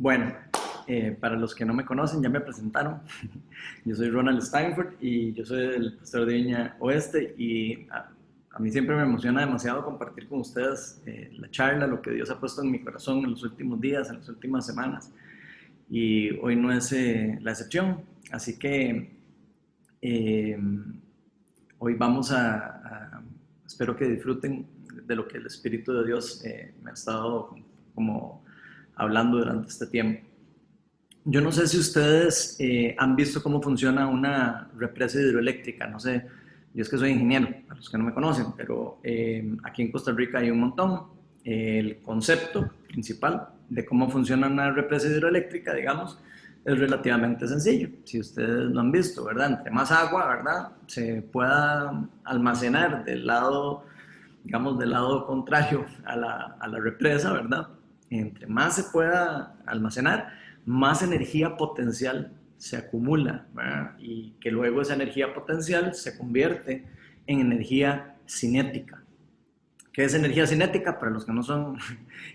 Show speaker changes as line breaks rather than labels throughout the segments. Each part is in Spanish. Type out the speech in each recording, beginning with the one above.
Bueno, para los que no me conocen, ya me presentaron. Yo soy Ronald Steinford y yo soy el pastor de Viña Oeste y a mí siempre me emociona demasiado compartir con ustedes la charla, lo que Dios ha puesto en mi corazón en los últimos días, en las últimas semanas. Y hoy no es la excepción. Así que eh, hoy vamos espero que disfruten de lo que el Espíritu de Dios me ha estado como hablando durante este tiempo. Yo no sé si ustedes han visto cómo funciona una represa hidroeléctrica, no sé, yo es que soy ingeniero, para los que no me conocen, pero aquí en Costa Rica hay un montón. El concepto principal de cómo funciona una represa hidroeléctrica, digamos, es relativamente sencillo. Si ustedes lo han visto, ¿verdad? Entre más agua, ¿verdad? Se pueda almacenar del lado, digamos, del lado contrario a la represa, ¿verdad? Entre más se pueda almacenar, más energía potencial se acumula, ¿verdad? Y que luego esa energía potencial se convierte en energía cinética. ¿Qué es energía cinética? Para los que no son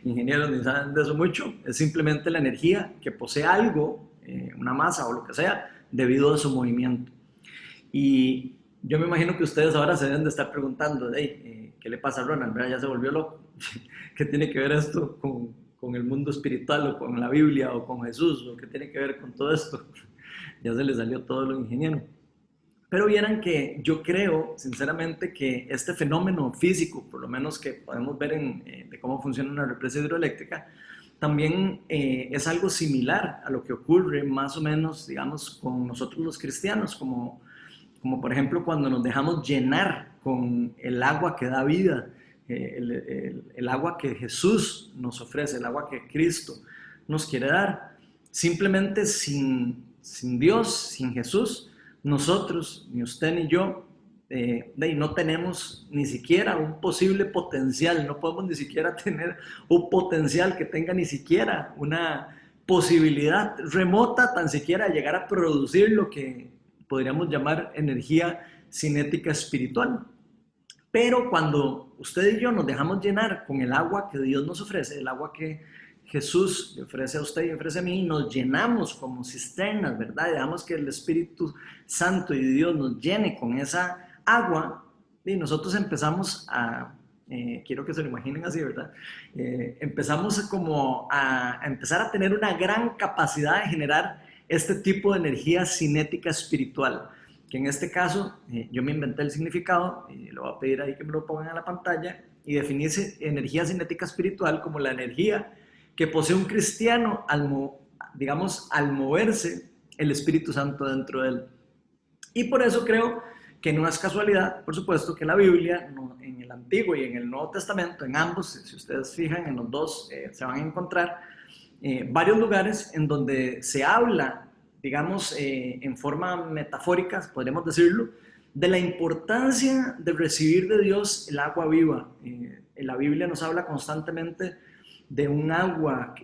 ingenieros ni saben de eso mucho, es simplemente la energía que posee algo, una masa o lo que sea, debido a su movimiento. Y yo me imagino que ustedes ahora se deben de estar preguntando, hey, ¿qué le pasa a Ronald? ¿Verdad? Ya se volvió loco. ¿Qué tiene que ver esto con el mundo espiritual o con la Biblia o con Jesús? ¿O qué tiene que ver con todo esto? Ya se le salió todo lo ingeniero. Pero vieran que yo creo, sinceramente, que este fenómeno físico, por lo menos que podemos ver de cómo funciona una represa hidroeléctrica, también es algo similar a lo que ocurre más o menos, digamos, con nosotros los cristianos, como por ejemplo cuando nos dejamos llenar con el agua que da vida, el agua que Jesús nos ofrece, el agua que Cristo nos quiere dar. Simplemente sin Dios, sin Jesús, nosotros, ni usted ni yo, no tenemos ni siquiera un posible potencial, no podemos ni siquiera tener un potencial que tenga ni siquiera una posibilidad remota, tan siquiera de llegar a producir lo que podríamos llamar energía cinética espiritual. Pero cuando usted y yo nos dejamos llenar con el agua que Dios nos ofrece, el agua que Jesús le ofrece a usted y ofrece a mí, nos llenamos como cisternas, ¿verdad? Dejamos que el Espíritu Santo y Dios nos llene con esa agua y nosotros empezamos quiero que se lo imaginen así, ¿verdad? Empezamos como a empezar a tener una gran capacidad de generar este tipo de energía cinética espiritual, que en este caso yo me inventé el significado y lo voy a pedir ahí que me lo pongan a la pantalla y definirse energía cinética espiritual como la energía que posee un cristiano digamos, al moverse el Espíritu Santo dentro de él. Y por eso creo que no es casualidad, por supuesto, que la Biblia, en el Antiguo y en el Nuevo Testamento, en ambos, si ustedes fijan, en los dos se van a encontrar varios lugares en donde se habla, digamos, en forma metafórica, podríamos decirlo, de la importancia de recibir de Dios el agua viva. La Biblia nos habla constantemente de un agua,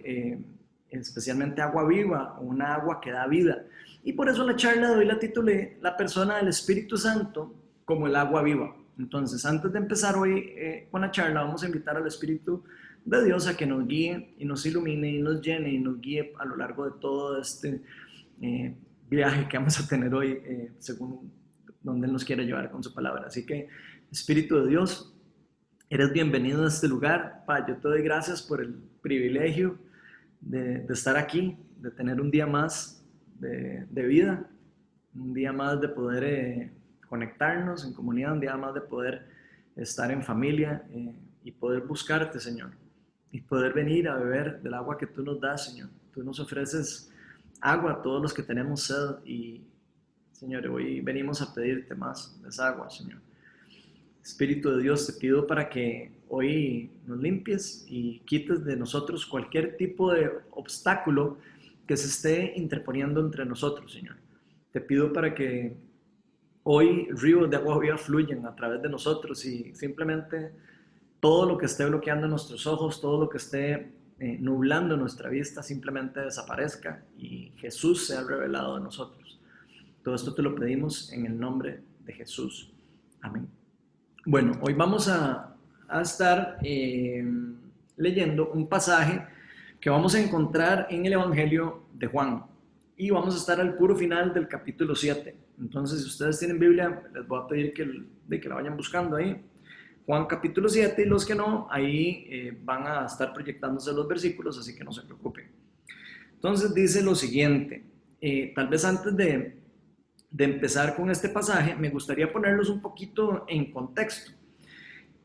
especialmente agua viva, o una agua que da vida. Y por eso la charla de hoy la titulé La persona del Espíritu Santo como el agua viva. Entonces, antes de empezar hoy con la charla, vamos a invitar al Espíritu de Dios a que nos guíe y nos ilumine y nos llene y nos guíe a lo largo de todo este viaje que vamos a tener hoy, según donde Él nos quiere llevar con su palabra. Así que, Espíritu de Dios, eres bienvenido a este lugar. Pa, yo te doy gracias por el privilegio de estar aquí, de tener un día más de vida, un día más de poder conectarnos en comunidad, un día más de poder estar en familia y poder buscarte, Señor, y poder venir a beber del agua que tú nos das, Señor. Tú nos ofreces agua a todos los que tenemos sed y, Señor, hoy venimos a pedirte más de esa agua, Señor. Espíritu de Dios, te pido para que hoy nos limpies y quites de nosotros cualquier tipo de obstáculo que se esté interponiendo entre nosotros, Señor. Te pido para que hoy ríos de agua viva fluyan a través de nosotros y simplemente todo lo que esté bloqueando nuestros ojos, todo lo que esté nublando nuestra vista, simplemente desaparezca y Jesús sea revelado de nosotros. Todo esto te lo pedimos en el nombre de Jesús. Amén. Bueno, hoy vamos a estar leyendo un pasaje que vamos a encontrar en el Evangelio de Juan. Y vamos a estar al puro final del capítulo 7. Entonces, si ustedes tienen Biblia, les voy a pedir que la vayan buscando ahí. Juan capítulo 7, y los que no, ahí van a estar proyectándose los versículos, así que no se preocupen. Entonces dice lo siguiente, tal vez antes de empezar con este pasaje, me gustaría ponerlos un poquito en contexto.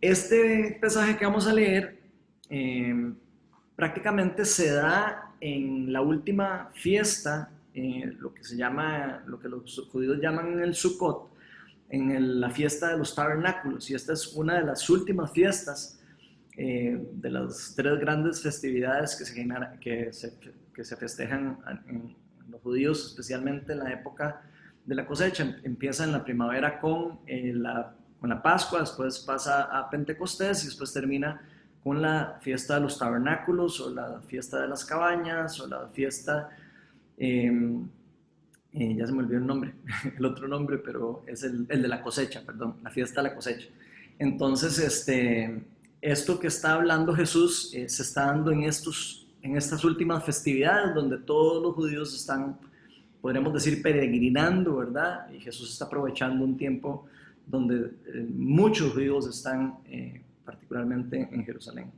Este pasaje que vamos a leer prácticamente se da en la última fiesta, lo que los judíos llaman el Sukkot, en la fiesta de los tabernáculos, y esta es una de las últimas fiestas de las 3 grandes festividades que se festejan en los judíos, especialmente en la época de la cosecha. Empieza en la primavera con la Pascua, después pasa a Pentecostés y después termina con la fiesta de los tabernáculos o la fiesta de las cabañas o la fiesta, ya se me olvidó el nombre, el otro nombre, pero es el de la cosecha, perdón, la fiesta de la cosecha. Entonces, esto que está hablando Jesús se está dando en estas últimas festividades donde todos los judíos están, podríamos decir, peregrinando, ¿verdad? Y Jesús está aprovechando un tiempo donde muchos judíos están particularmente en Jerusalén.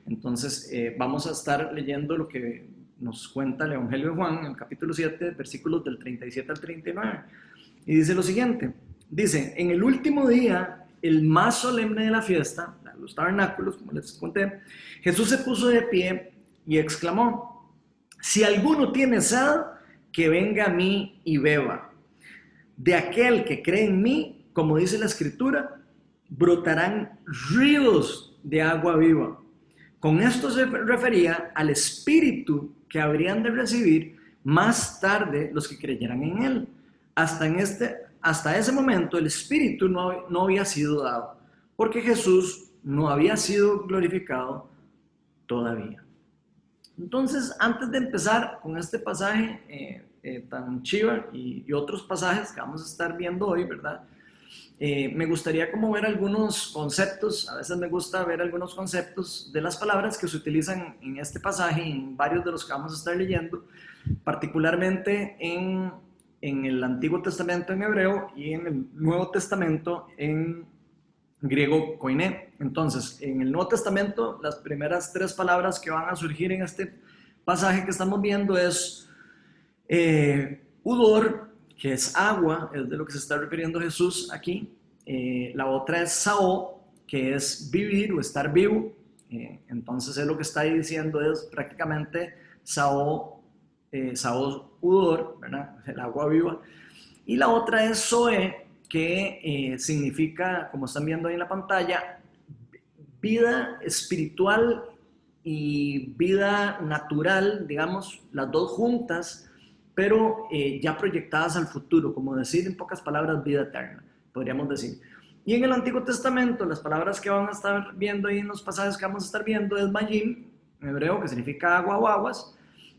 Entonces, vamos a estar leyendo lo que nos cuenta el Evangelio de Juan, en el capítulo 7, versículos del 37 al 39. Y dice lo siguiente, dice, en el último día, el más solemne de la fiesta, los tabernáculos, como les conté, Jesús se puso de pie y exclamó, si alguno tiene sed, que venga a mí y beba. De aquel que cree en mí, como dice la Escritura, brotarán ríos de agua viva. Con esto se refería al Espíritu que habrían de recibir más tarde los que creyeran en Él. Hasta ese momento el Espíritu no había sido dado, porque Jesús no había sido glorificado todavía. Entonces, antes de empezar con este pasaje tan chiva y otros pasajes que vamos a estar viendo hoy, ¿verdad? Me gustaría como ver algunos conceptos, a veces me gusta ver algunos conceptos de las palabras que se utilizan en este pasaje, en varios de los que vamos a estar leyendo, particularmente en el Antiguo Testamento en hebreo y en el Nuevo Testamento en griego koiné. Entonces, en el Nuevo Testamento, las primeras 3 palabras que van a surgir en este pasaje que estamos viendo es udor, que es agua, es de lo que se está refiriendo Jesús aquí. La otra es sao, que es vivir o estar vivo. Entonces él lo que está diciendo es prácticamente sao udor, ¿verdad? El agua viva. Y la otra es zoe, que significa, como están viendo ahí en la pantalla, vida espiritual y vida natural, digamos, las dos juntas, pero ya proyectadas al futuro, como decir en pocas palabras, vida eterna, podríamos decir. Y en el Antiguo Testamento, las palabras que van a estar viendo ahí en los pasajes que vamos a estar viendo es mayim, en hebreo, que significa agua o aguas,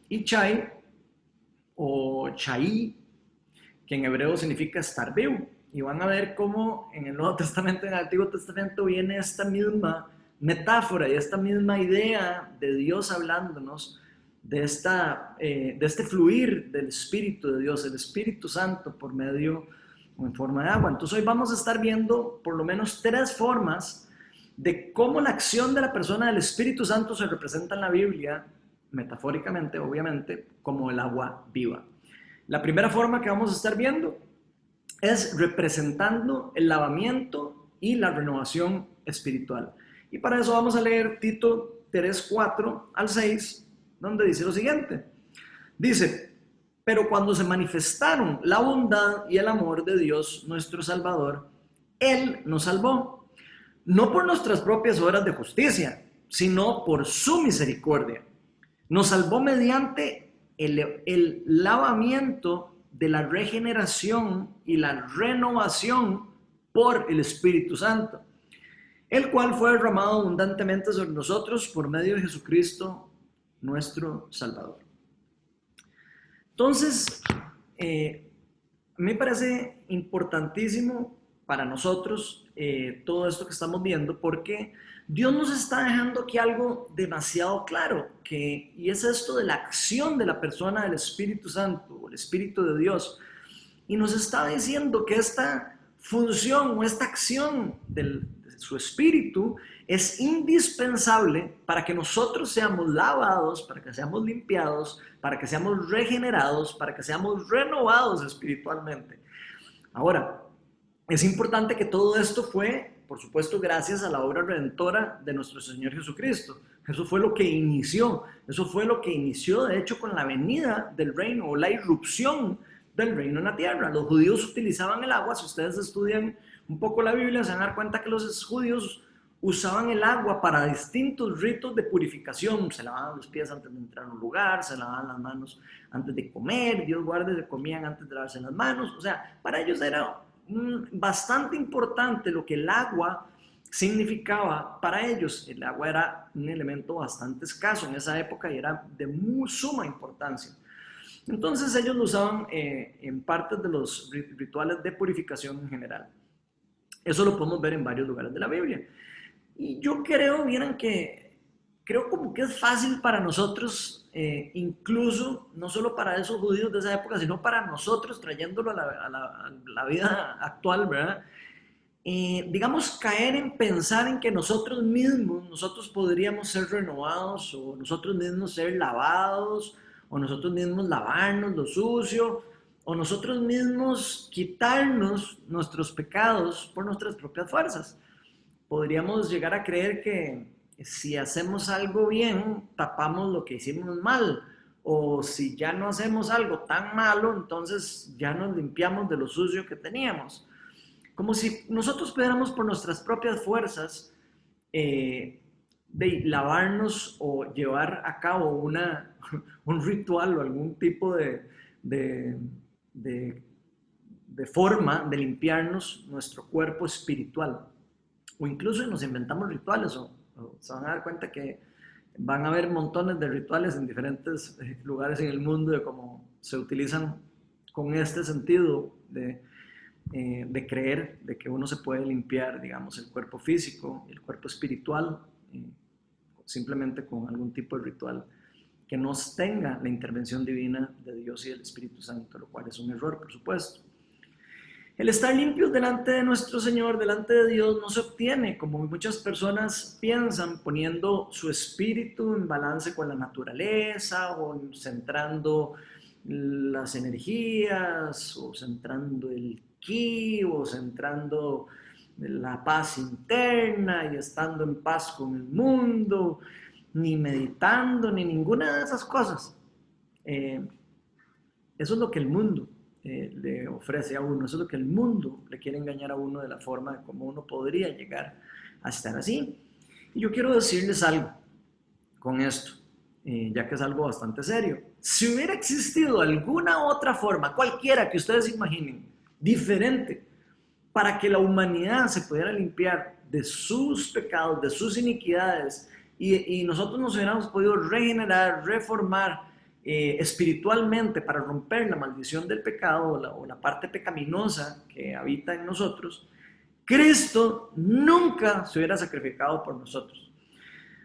y chai, o chai, que en hebreo significa estar vivo. Y van a ver cómo en el Nuevo Testamento y en el Antiguo Testamento viene esta misma metáfora y esta misma idea de Dios hablándonos de este fluir del Espíritu de Dios, el Espíritu Santo por medio o en forma de agua. Entonces hoy vamos a estar viendo por lo menos 3 formas de cómo la acción de la persona del Espíritu Santo se representa en la Biblia, metafóricamente, obviamente, como el agua viva. La primera forma que vamos a estar viendo es representando el lavamiento y la renovación espiritual. Y para eso vamos a leer Tito 3, 4 al 6, donde dice lo siguiente. Dice, pero cuando se manifestaron la bondad y el amor de Dios, nuestro Salvador, Él nos salvó, no por nuestras propias obras de justicia, sino por su misericordia. Nos salvó mediante el lavamiento de la regeneración y la renovación por el Espíritu Santo, el cual fue derramado abundantemente sobre nosotros por medio de Jesucristo, nuestro Salvador. Entonces, me parece importantísimo para nosotros todo esto que estamos viendo, porque Dios nos está dejando aquí algo demasiado claro, y es esto de la acción de la persona del Espíritu Santo, o el Espíritu de Dios. Y nos está diciendo que esta función o esta acción de su Espíritu es indispensable para que nosotros seamos lavados, para que seamos limpiados, para que seamos regenerados, para que seamos renovados espiritualmente. Ahora, es importante que todo esto fue, por supuesto, gracias a la obra redentora de nuestro Señor Jesucristo. Eso fue lo que inició, de hecho, con la venida del reino o la irrupción del reino en la tierra. Los judíos utilizaban el agua. Si ustedes estudian un poco la Biblia, se van a dar cuenta que los judíos usaban el agua para distintos ritos de purificación. Se lavaban los pies antes de entrar a un lugar, se lavaban las manos antes de comer, Dios guarde, se comían antes de lavarse las manos. O sea, para ellos era bastante importante lo que el agua significaba para ellos. El agua era un elemento bastante escaso en esa época y era de muy suma importancia. Entonces ellos lo usaban en partes de los rituales de purificación en general. Eso lo podemos ver en varios lugares de la Biblia. Y yo creo, vieran que creo como que es fácil para nosotros, incluso no solo para esos judíos de esa época, sino para nosotros, trayéndolo a la vida actual, ¿verdad? Digamos, caer en pensar en que nosotros podríamos ser renovados, o nosotros mismos ser lavados, o nosotros mismos lavarnos lo sucio, o nosotros mismos quitarnos nuestros pecados por nuestras propias fuerzas. Podríamos llegar a creer que si hacemos algo bien, tapamos lo que hicimos mal, o si ya no hacemos algo tan malo, entonces ya nos limpiamos de lo sucio que teníamos. Como si nosotros pudiéramos por nuestras propias fuerzas de lavarnos o llevar a cabo un ritual o algún tipo de forma de limpiarnos nuestro cuerpo espiritual. O incluso nos inventamos rituales, o se van a dar cuenta que van a haber montones de rituales en diferentes lugares en el mundo de cómo se utilizan con este sentido de creer de que uno se puede limpiar, digamos, el cuerpo físico, el cuerpo espiritual, simplemente con algún tipo de ritual que no tenga la intervención divina de Dios y del Espíritu Santo, lo cual es un error, por supuesto. El estar limpios delante de nuestro Señor, delante de Dios, no se obtiene, como muchas personas piensan, poniendo su espíritu en balance con la naturaleza, o centrando las energías, o centrando el ki, o centrando la paz interna y estando en paz con el mundo, ni meditando, ni ninguna de esas cosas. Eso es lo que el mundo le ofrece a uno, eso es lo que el mundo le quiere engañar a uno de la forma como uno podría llegar a estar así. Y yo quiero decirles algo con esto, ya que es algo bastante serio. Si hubiera existido alguna otra forma, cualquiera que ustedes imaginen, diferente, para que la humanidad se pudiera limpiar de sus pecados, de sus iniquidades, y nosotros nos hubiéramos podido regenerar, reformar, espiritualmente, para romper la maldición del pecado o la parte pecaminosa que habita en nosotros, Cristo nunca se hubiera sacrificado por nosotros.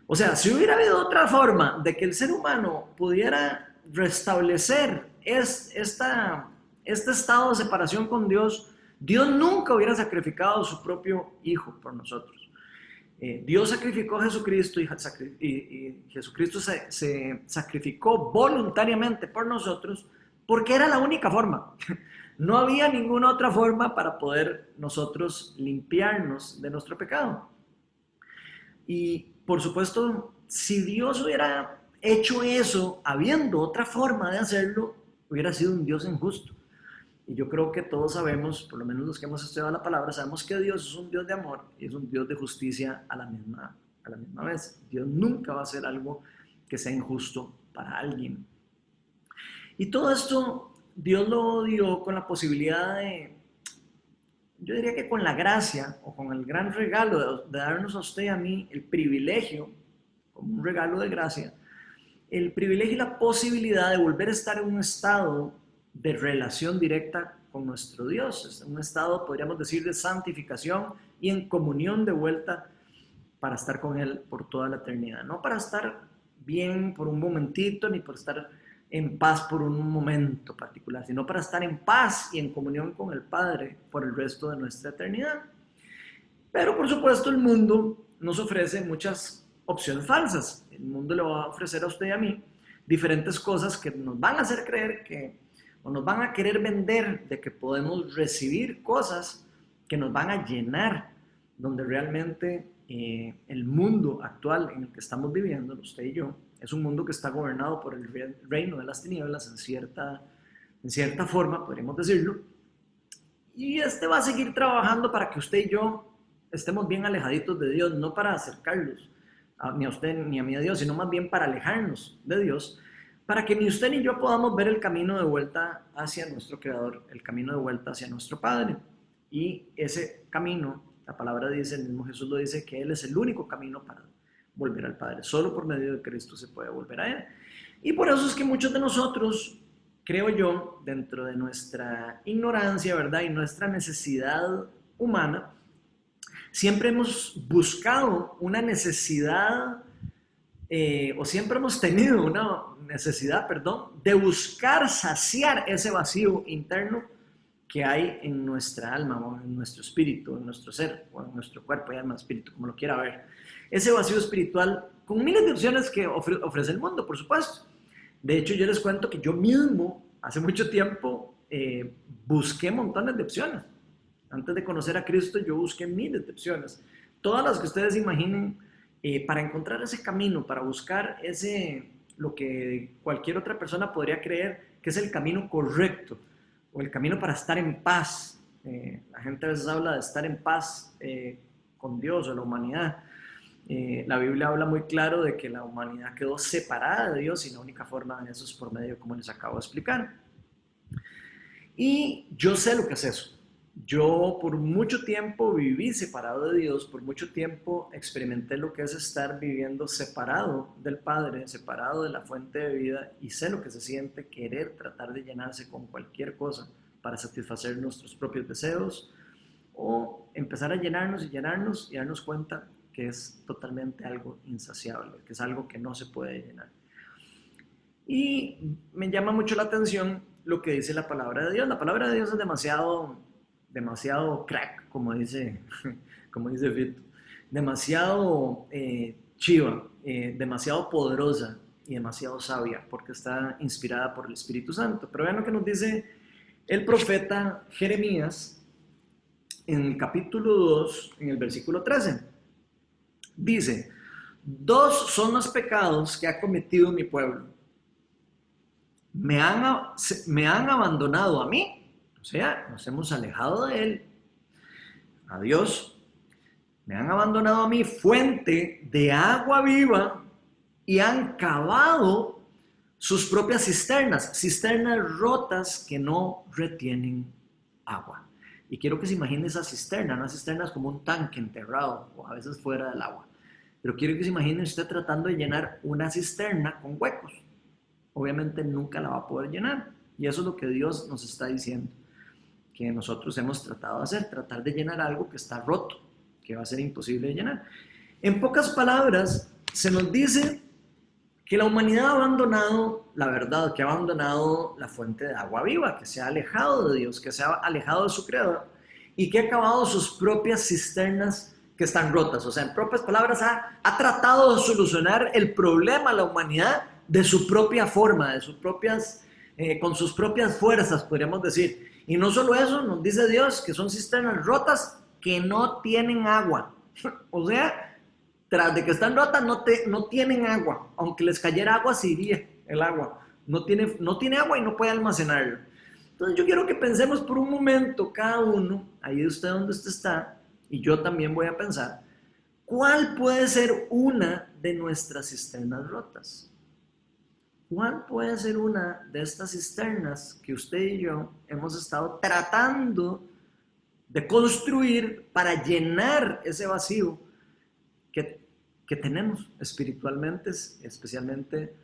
O sea, si hubiera habido otra forma de que el ser humano pudiera restablecer este estado de separación con Dios, Dios nunca hubiera sacrificado a su propio Hijo por nosotros. Dios sacrificó a Jesucristo y Jesucristo se sacrificó voluntariamente por nosotros porque era la única forma. No había ninguna otra forma para poder nosotros limpiarnos de nuestro pecado. Y por supuesto, si Dios hubiera hecho eso, habiendo otra forma de hacerlo, hubiera sido un Dios injusto. Y yo creo que todos sabemos, por lo menos los que hemos estudiado la palabra, sabemos que Dios es un Dios de amor y es un Dios de justicia a la misma vez. Dios nunca va a hacer algo que sea injusto para alguien. Y todo esto Dios lo dio con la posibilidad yo diría que con la gracia o con el gran regalo de darnos a usted y a mí el privilegio, como un regalo de gracia, el privilegio y la posibilidad de volver a estar en un estado de relación directa con nuestro Dios, es un estado, podríamos decir, de santificación y en comunión de vuelta para estar con Él por toda la eternidad. No para estar bien por un momentito, ni por estar en paz por un momento particular, sino para estar en paz y en comunión con el Padre por el resto de nuestra eternidad. Pero por supuesto el mundo nos ofrece muchas opciones falsas. El mundo le va a ofrecer a usted y a mí diferentes cosas que nos van a hacer creer que, o nos van a querer vender de que podemos recibir cosas que nos van a llenar, donde realmente el mundo actual en el que estamos viviendo, usted y yo, es un mundo que está gobernado por el reino de las tinieblas en cierta forma, podríamos decirlo, y este va a seguir trabajando para que usted y yo estemos bien alejaditos de Dios, no para acercarlos ni a usted ni a mí a Dios, sino más bien para alejarnos de Dios, para que ni usted ni yo podamos ver el camino de vuelta hacia nuestro Creador, el camino de vuelta hacia nuestro Padre. Y ese camino, la palabra dice, el mismo Jesús lo dice, que Él es el único camino para volver al Padre. Solo por medio de Cristo se puede volver a Él. Y por eso es que muchos de nosotros, creo yo, dentro de nuestra ignorancia, ¿verdad? Y nuestra necesidad humana, siempre hemos buscado una necesidad, o siempre hemos tenido una necesidad, perdón, de buscar saciar ese vacío interno que hay en nuestra alma, o en nuestro espíritu, en nuestro ser, o en nuestro cuerpo y alma, espíritu, como lo quiera ver. Ese vacío espiritual con miles de opciones que ofrece el mundo, por supuesto. De hecho, yo les cuento que yo mismo, hace mucho tiempo, busqué montones de opciones. Antes de conocer a Cristo, yo busqué miles de opciones. Todas las que ustedes imaginen, para encontrar ese camino, para buscar lo que cualquier otra persona podría creer que es el camino correcto, o el camino para estar en paz. La gente a veces habla de estar en paz con Dios o la humanidad. La Biblia habla muy claro de que la humanidad quedó separada de Dios y la única forma de eso es por medio, como les acabo de explicar. Y yo sé lo que es eso. Yo por mucho tiempo viví separado de Dios, por mucho tiempo experimenté lo que es estar viviendo separado del Padre, separado de la fuente de vida, y sé lo que se siente querer tratar de llenarse con cualquier cosa para satisfacer nuestros propios deseos, o empezar a llenarnos y darnos cuenta que es totalmente algo insaciable, que es algo que no se puede llenar. Y me llama mucho la atención lo que dice la palabra de Dios. La palabra de Dios es demasiado crack, como dice Vito, demasiado chiva, demasiado poderosa y demasiado sabia, porque está inspirada por el Espíritu Santo. Pero vean lo que nos dice el profeta Jeremías en el capítulo 2, en el versículo 13. Dice: dos son los pecados que ha cometido mi pueblo. Me han abandonado a mí, o sea, nos hemos alejado de Él, a Dios. Me han abandonado a mí, fuente de agua viva, y han cavado sus propias cisternas rotas que no retienen agua. Y quiero que se imagine esa cisterna. Una cisterna es como un tanque enterrado, o a veces fuera del agua. Pero quiero que se imagine usted tratando de llenar una cisterna con huecos. Obviamente nunca la va a poder llenar. Y eso es lo que Dios nos está diciendo, que nosotros hemos tratado de hacer, tratar de llenar algo que está roto, que va a ser imposible de llenar. En pocas palabras, se nos dice que la humanidad ha abandonado la verdad, que ha abandonado la fuente de agua viva, que se ha alejado de Dios, que se ha alejado de su Creador y que ha acabado sus propias cisternas que están rotas. O sea, en propias palabras, ha tratado de solucionar el problema a la humanidad de su propia forma, con sus propias fuerzas, podríamos decir. Y no solo eso, nos dice Dios que son cisternas rotas que no tienen agua. O sea, tras de que están rotas, no tienen agua. Aunque les cayera agua, se iría el agua. No tiene agua y no puede almacenarlo. Entonces yo quiero que pensemos por un momento, cada uno, ahí de usted donde usted está, y yo también voy a pensar, ¿cuál puede ser una de nuestras cisternas rotas? ¿Cuál puede ser una de estas cisternas que usted y yo hemos estado tratando de construir para llenar ese vacío que tenemos espiritualmente, especialmente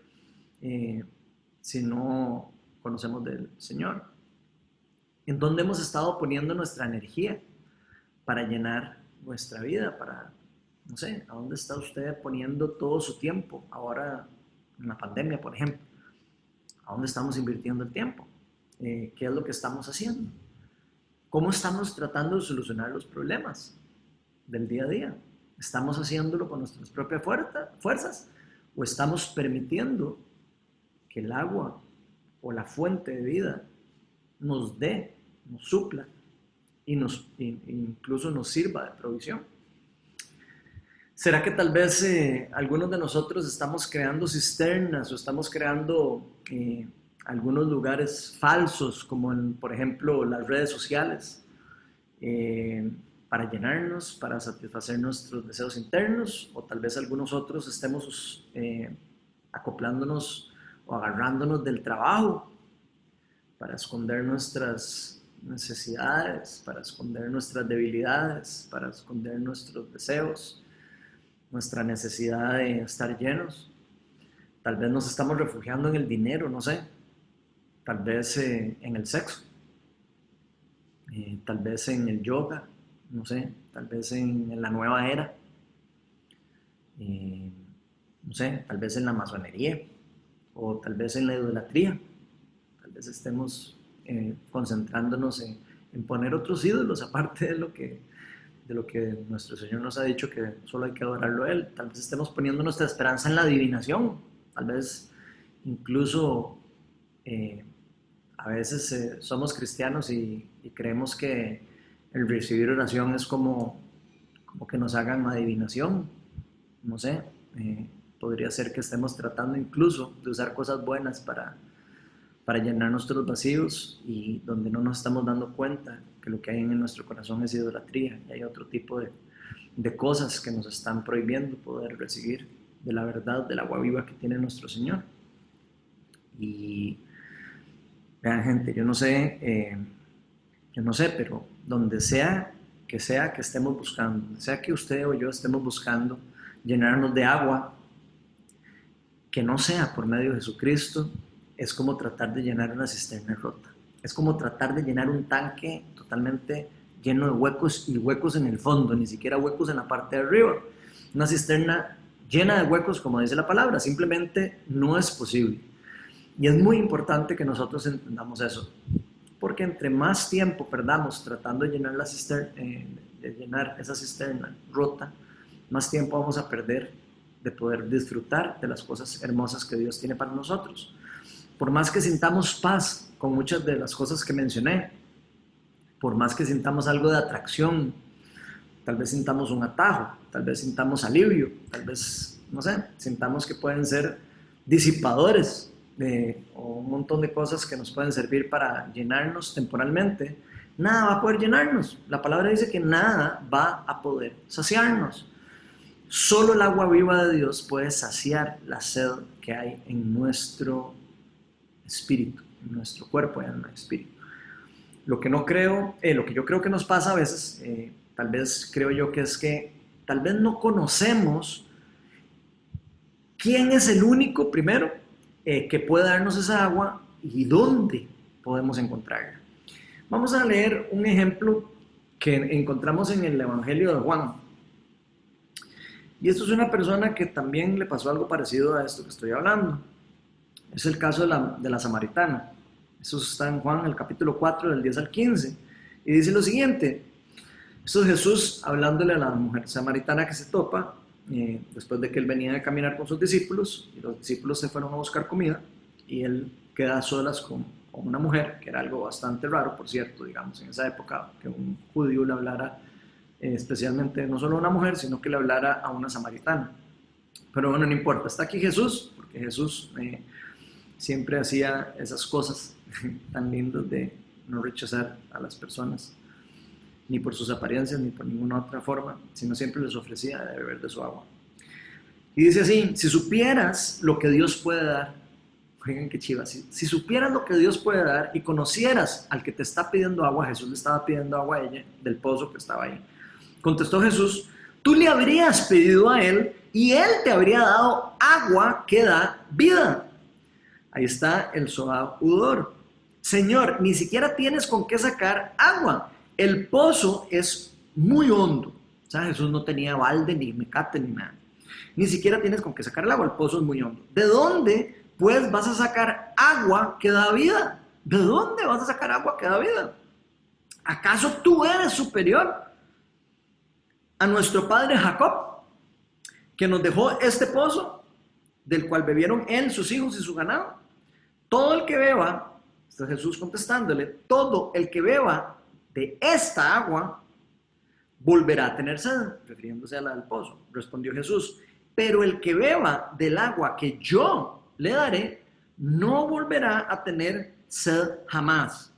si no conocemos del Señor? ¿En dónde hemos estado poniendo nuestra energía para llenar nuestra vida, para No sé, ¿a dónde está usted poniendo todo su tiempo ahora en la pandemia, por ejemplo? ¿A dónde estamos invirtiendo el tiempo? ¿Qué es lo que estamos haciendo? ¿Cómo estamos tratando de solucionar los problemas del día a día? ¿Estamos haciéndolo con nuestras propias fuerzas o estamos permitiendo que el agua o la fuente de vida nos dé, nos supla y incluso nos sirva de provisión? ¿Será que tal vez algunos de nosotros estamos creando cisternas o estamos creando algunos lugares falsos, como por ejemplo las redes sociales, para llenarnos, para satisfacer nuestros deseos internos? O tal vez algunos otros estemos acoplándonos o agarrándonos del trabajo para esconder nuestras necesidades, para esconder nuestras debilidades, para esconder nuestros deseos, nuestra necesidad de estar llenos. Tal vez nos estamos refugiando en el dinero, no sé. Tal vez en el sexo. Tal vez en el yoga, no sé. Tal vez en la nueva era. No sé, tal vez en la masonería. O tal vez en la idolatría. Tal vez estemos concentrándonos en poner otros ídolos, aparte de lo que nuestro Señor nos ha dicho, que solo hay que adorarlo a Él. Tal vez estemos poniendo nuestra esperanza en la adivinación. Tal vez incluso a veces somos cristianos y creemos que el recibir oración es como que nos hagan adivinación. No sé, podría ser que estemos tratando incluso de usar cosas buenas para llenar nuestros vacíos, y donde no nos estamos dando cuenta que lo que hay en nuestro corazón es idolatría, y hay otro tipo de cosas que nos están prohibiendo poder recibir de la verdad, del agua viva que tiene nuestro Señor. Y vean, gente, yo no sé, pero donde sea que estemos buscando, donde sea que usted o yo estemos buscando llenarnos de agua, que no sea por medio de Jesucristo, es como tratar de llenar una cisterna rota. Es como tratar de llenar un tanque totalmente lleno de huecos, y huecos en el fondo, ni siquiera huecos en la parte de arriba. Una cisterna llena de huecos, como dice la palabra, simplemente no es posible. Y es muy importante que nosotros entendamos eso, porque entre más tiempo perdamos tratando de llenar de llenar esa cisterna rota, más tiempo vamos a perder de poder disfrutar de las cosas hermosas que Dios tiene para nosotros. Por más que sintamos paz con muchas de las cosas que mencioné, por más que sintamos algo de atracción, tal vez sintamos un atajo, tal vez sintamos alivio, tal vez, no sé, sintamos que pueden ser disipadores o un montón de cosas que nos pueden servir para llenarnos temporalmente, nada va a poder llenarnos. La palabra dice que nada va a poder saciarnos. Solo el agua viva de Dios puede saciar la sed que hay en nuestro espíritu, en nuestro cuerpo y en nuestro espíritu. Lo que yo creo que nos pasa a veces, tal vez creo yo que es que tal vez no conocemos quién es el único, primero, que puede darnos esa agua y dónde podemos encontrarla. Vamos a leer un ejemplo que encontramos en el Evangelio de Juan. Y esto es una persona que también le pasó algo parecido a esto que estoy hablando. Es el caso de la samaritana. Eso está en Juan, el capítulo 4, del 10 al 15. Y dice lo siguiente. Esto es Jesús hablándole a la mujer samaritana que se topa después de que él venía de caminar con sus discípulos, y los discípulos se fueron a buscar comida, y él queda a solas con una mujer, que era algo bastante raro, por cierto, digamos, en esa época, que un judío le hablara especialmente, no solo a una mujer, sino que le hablara a una samaritana. Pero bueno, no importa, está aquí Jesús, porque Jesús siempre hacía esas cosas tan lindas de no rechazar a las personas, ni por sus apariencias, ni por ninguna otra forma, sino siempre les ofrecía de beber de su agua. Y dice así: si supieras lo que Dios puede dar, oigan qué chiva, si supieras lo que Dios puede dar y conocieras al que te está pidiendo agua, Jesús le estaba pidiendo agua a ella del pozo que estaba ahí. Contestó Jesús: tú le habrías pedido a él y él te habría dado agua que da vida. Ahí está el Zohar Udor. Señor, ni siquiera tienes con qué sacar agua. El pozo es muy hondo. sea, Jesús no tenía balde, ni mecate, ni nada. Ni siquiera tienes con qué sacar el agua, el pozo es muy hondo. ¿De dónde, pues, vas a sacar agua que da vida? ¿De dónde vas a sacar agua que da vida? ¿Acaso tú eres superior a nuestro padre Jacob, que nos dejó este pozo, del cual bebieron él, sus hijos y su ganado? Todo el que beba, está Jesús contestándole, todo el que beba de esta agua volverá a tener sed, refiriéndose a la del pozo. Respondió Jesús, pero el que beba del agua que yo le daré, no volverá a tener sed jamás,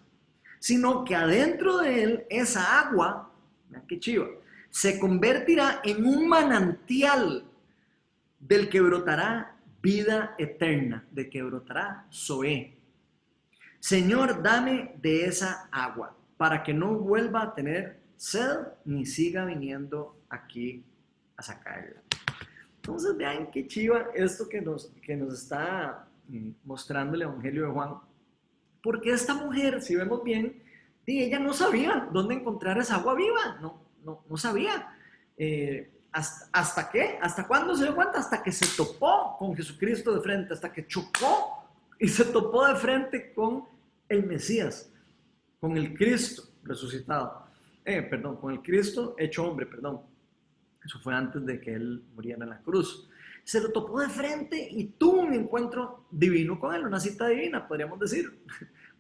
sino que adentro de él esa agua, vean qué chiva, se convertirá en un manantial del que brotará vida eterna, de que brotará Zoé. Señor, dame de esa agua, para que no vuelva a tener sed, ni siga viniendo aquí a sacarla. Entonces vean qué chiva esto que nos está mostrando el Evangelio de Juan. Porque esta mujer, si vemos bien, ella no sabía dónde encontrar esa agua viva, no sabía. ¿Hasta qué? ¿Hasta cuándo se dio cuenta? Hasta que se topó con Jesucristo de frente, hasta que chocó y se topó de frente con el Mesías, con el Cristo resucitado. Con el Cristo hecho hombre, Eso fue antes de que él muriera en la cruz. Se lo topó de frente y tuvo un encuentro divino con él, una cita divina, podríamos decir.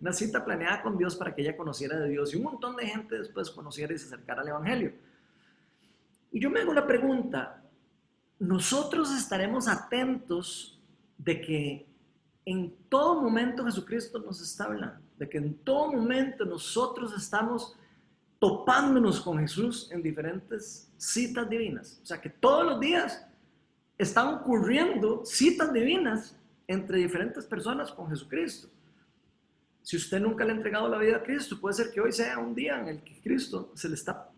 Una cita planeada con Dios para que ella conociera de Dios y un montón de gente después conociera y se acercara al Evangelio. Y yo me hago la pregunta, ¿nosotros estaremos atentos de que en todo momento Jesucristo nos está hablando? De que en todo momento nosotros estamos topándonos con Jesús en diferentes citas divinas. O sea, que todos los días están ocurriendo citas divinas entre diferentes personas con Jesucristo. Si usted nunca le ha entregado la vida a Cristo, puede ser que hoy sea un día en el que Cristo se le está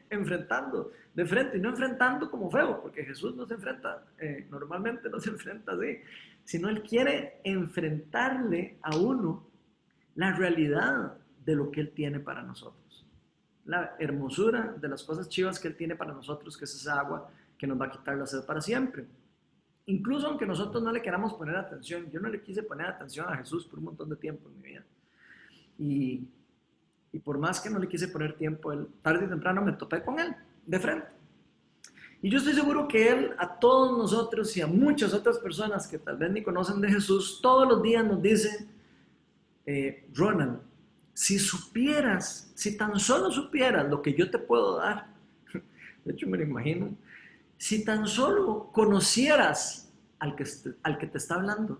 enfrentando de frente, y no enfrentando como feo, porque Jesús no se enfrenta, normalmente no se enfrenta así, sino Él quiere enfrentarle a uno la realidad de lo que Él tiene para nosotros, la hermosura de las cosas chivas que Él tiene para nosotros, que es esa agua que nos va a quitar la sed para siempre. Incluso aunque nosotros no le queramos poner atención, yo no le quise poner atención a Jesús por un montón de tiempo en mi vida. Y por más que no le quise poner tiempo, tarde y temprano me topé con Él, de frente. Y yo estoy seguro que Él a todos nosotros y a muchas otras personas que tal vez ni conocen de Jesús, todos los días nos dice, Ronald, si supieras, si tan solo supieras lo que yo te puedo dar, de hecho me lo imagino, si tan solo conocieras al que te está hablando,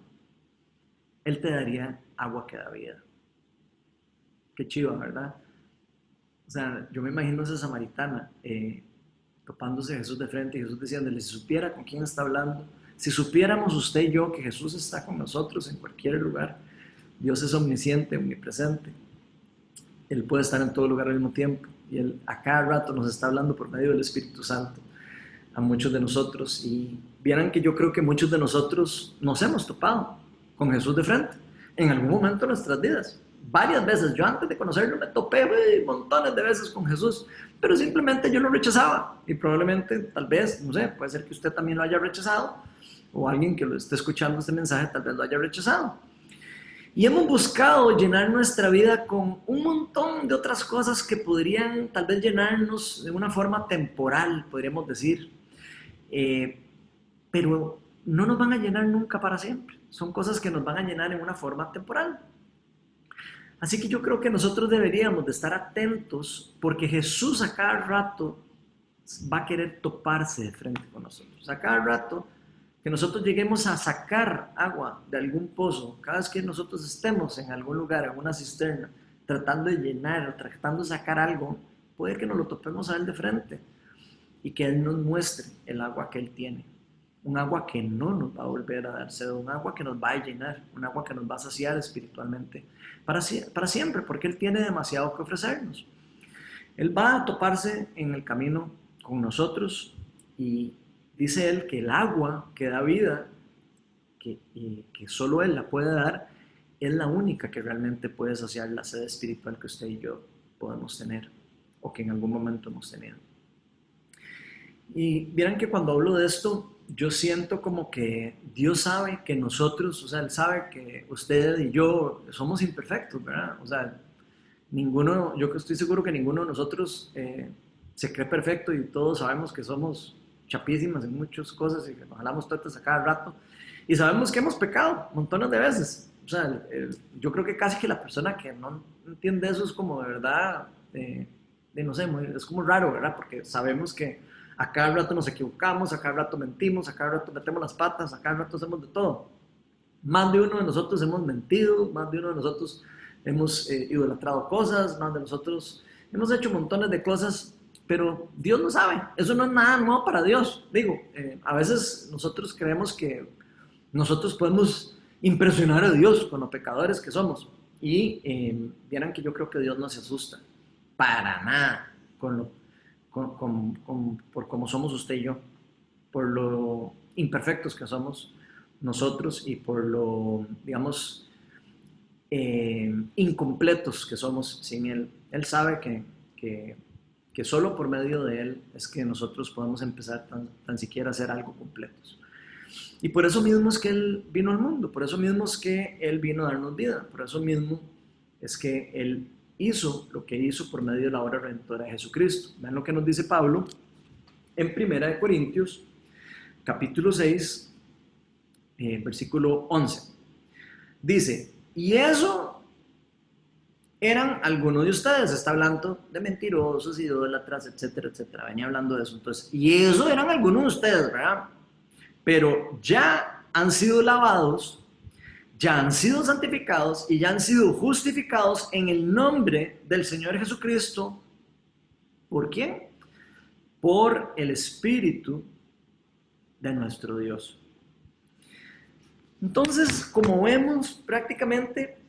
Él te daría agua que da vida. Qué chiva, ¿verdad? O sea, yo me imagino a esa samaritana topándose a Jesús de frente y Jesús diciéndole, si supiera con quién está hablando, si supiéramos usted y yo que Jesús está con nosotros en cualquier lugar, Dios es omnisciente, omnipresente, Él puede estar en todo lugar al mismo tiempo y Él a cada rato nos está hablando por medio del Espíritu Santo a muchos de nosotros. Y vieran que yo creo que muchos de nosotros nos hemos topado con Jesús de frente en algún momento de nuestras vidas. Varias veces, yo antes de conocerlo me topé montones de veces con Jesús, pero simplemente yo lo rechazaba y probablemente, tal vez, no sé, puede ser que usted también lo haya rechazado o alguien que lo esté escuchando este mensaje tal vez lo haya rechazado. Y hemos buscado llenar nuestra vida con un montón de otras cosas que podrían tal vez llenarnos de una forma temporal, podríamos decir, pero no nos van a llenar nunca para siempre. Son cosas que nos van a llenar en una forma temporal. Así que yo creo que nosotros deberíamos de estar atentos porque Jesús a cada rato va a querer toparse de frente con nosotros. A cada rato que nosotros lleguemos a sacar agua de algún pozo, cada vez que nosotros estemos en algún lugar, en una cisterna, tratando de llenar o tratando de sacar algo, puede que nos lo topemos a Él de frente y que Él nos muestre el agua que Él tiene. Un agua que no nos va a volver a dar sed, un agua que nos va a llenar, un agua que nos va a saciar espiritualmente para siempre, porque Él tiene demasiado que ofrecernos. Él va a toparse en el camino con nosotros y dice Él que el agua que da vida, que solo Él la puede dar, es la única que realmente puede saciar la sed espiritual que usted y yo podemos tener o que en algún momento hemos tenido. Y vieran que cuando hablo de esto, yo siento como que Dios sabe que nosotros, o sea, Él sabe que usted y yo somos imperfectos, ¿verdad? O sea, ninguno, yo estoy seguro que ninguno de nosotros se cree perfecto y todos sabemos que somos chapísimas en muchas cosas y que nos jalamos tortas a cada rato. Y sabemos que hemos pecado montones de veces. O sea, yo creo que casi que la persona que no entiende eso es como de verdad, no sé, es como raro, ¿verdad? Porque sabemos que a cada rato nos equivocamos, a cada rato mentimos, a cada rato metemos las patas, a cada rato hacemos de todo. Más de uno de nosotros hemos mentido, más de uno de nosotros hemos idolatrado cosas, más de nosotros hemos hecho montones de cosas, pero Dios lo sabe. Eso no es nada nuevo para Dios. Digo, a veces nosotros creemos que nosotros podemos impresionar a Dios con los pecadores que somos. Y vieran que yo creo que Dios no se asusta para nada por cómo somos usted y yo, por lo imperfectos que somos nosotros y por lo, digamos, incompletos que somos sin Él. Él sabe que solo por medio de Él es que nosotros podemos empezar tan siquiera a ser algo completos. Y por eso mismo es que Él vino al mundo, por eso mismo es que Él vino a darnos vida, por eso mismo es que Él hizo lo que hizo por medio de la obra redentora de Jesucristo. Vean lo que nos dice Pablo en 1 Corintios, capítulo 6, versículo 11. Dice, y eso eran algunos de ustedes, está hablando de mentirosos, idólatras, etcétera, etcétera, venía hablando de eso. Entonces, y eso eran algunos de ustedes, ¿verdad? Pero ya han sido lavados, ya han sido santificados y ya han sido justificados en el nombre del Señor Jesucristo. ¿Por quién? Por el Espíritu de nuestro Dios. Entonces, como vemos, prácticamente,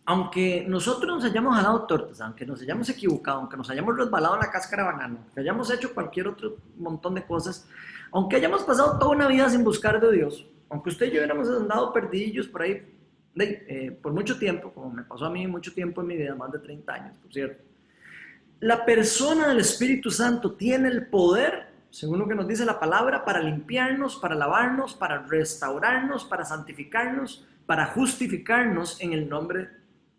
aunque nosotros nos hayamos jalado tortas, aunque nos hayamos equivocado, aunque nos hayamos resbalado en la cáscara de banano, que hayamos hecho cualquier otro montón de cosas, aunque hayamos pasado toda una vida sin buscar de Dios, aunque usted y yo hubiéramos andado perdidillos por ahí por mucho tiempo, como me pasó a mí mucho tiempo en mi vida, más de 30 años, por cierto, la persona del Espíritu Santo tiene el poder, según lo que nos dice la palabra, para limpiarnos, para lavarnos, para restaurarnos, para santificarnos, para justificarnos en el nombre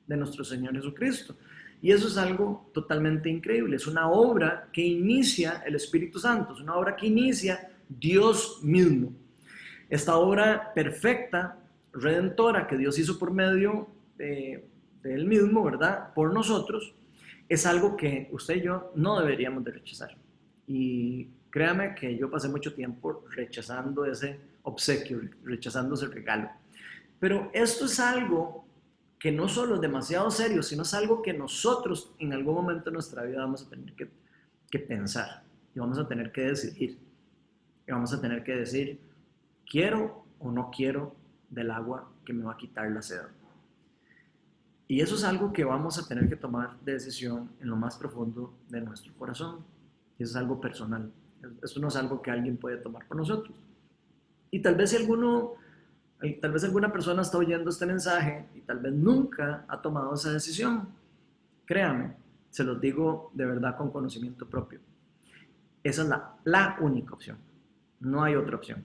de nuestro Señor Jesucristo. Y eso es algo totalmente increíble. Es una obra que inicia el Espíritu Santo, es una obra que inicia Dios mismo. Esta obra perfecta, redentora, que Dios hizo por medio de Él mismo, ¿verdad? Por nosotros, es algo que usted y yo no deberíamos de rechazar. Y créame que yo pasé mucho tiempo rechazando ese obsequio, rechazando ese regalo. Pero esto es algo que no solo es demasiado serio, sino es algo que nosotros en algún momento de nuestra vida vamos a tener que pensar y vamos a tener que decidir. Y vamos a tener que decir, ¿quiero o no quiero del agua que me va a quitar la sed? Y eso es algo que vamos a tener que tomar de decisión en lo más profundo de nuestro corazón. Y eso es algo personal. Esto no es algo que alguien puede tomar por nosotros. Y tal vez tal vez alguna persona está oyendo este mensaje y tal vez nunca ha tomado esa decisión. Créame, se los digo de verdad con conocimiento propio. Esa es la única opción. No hay otra opción.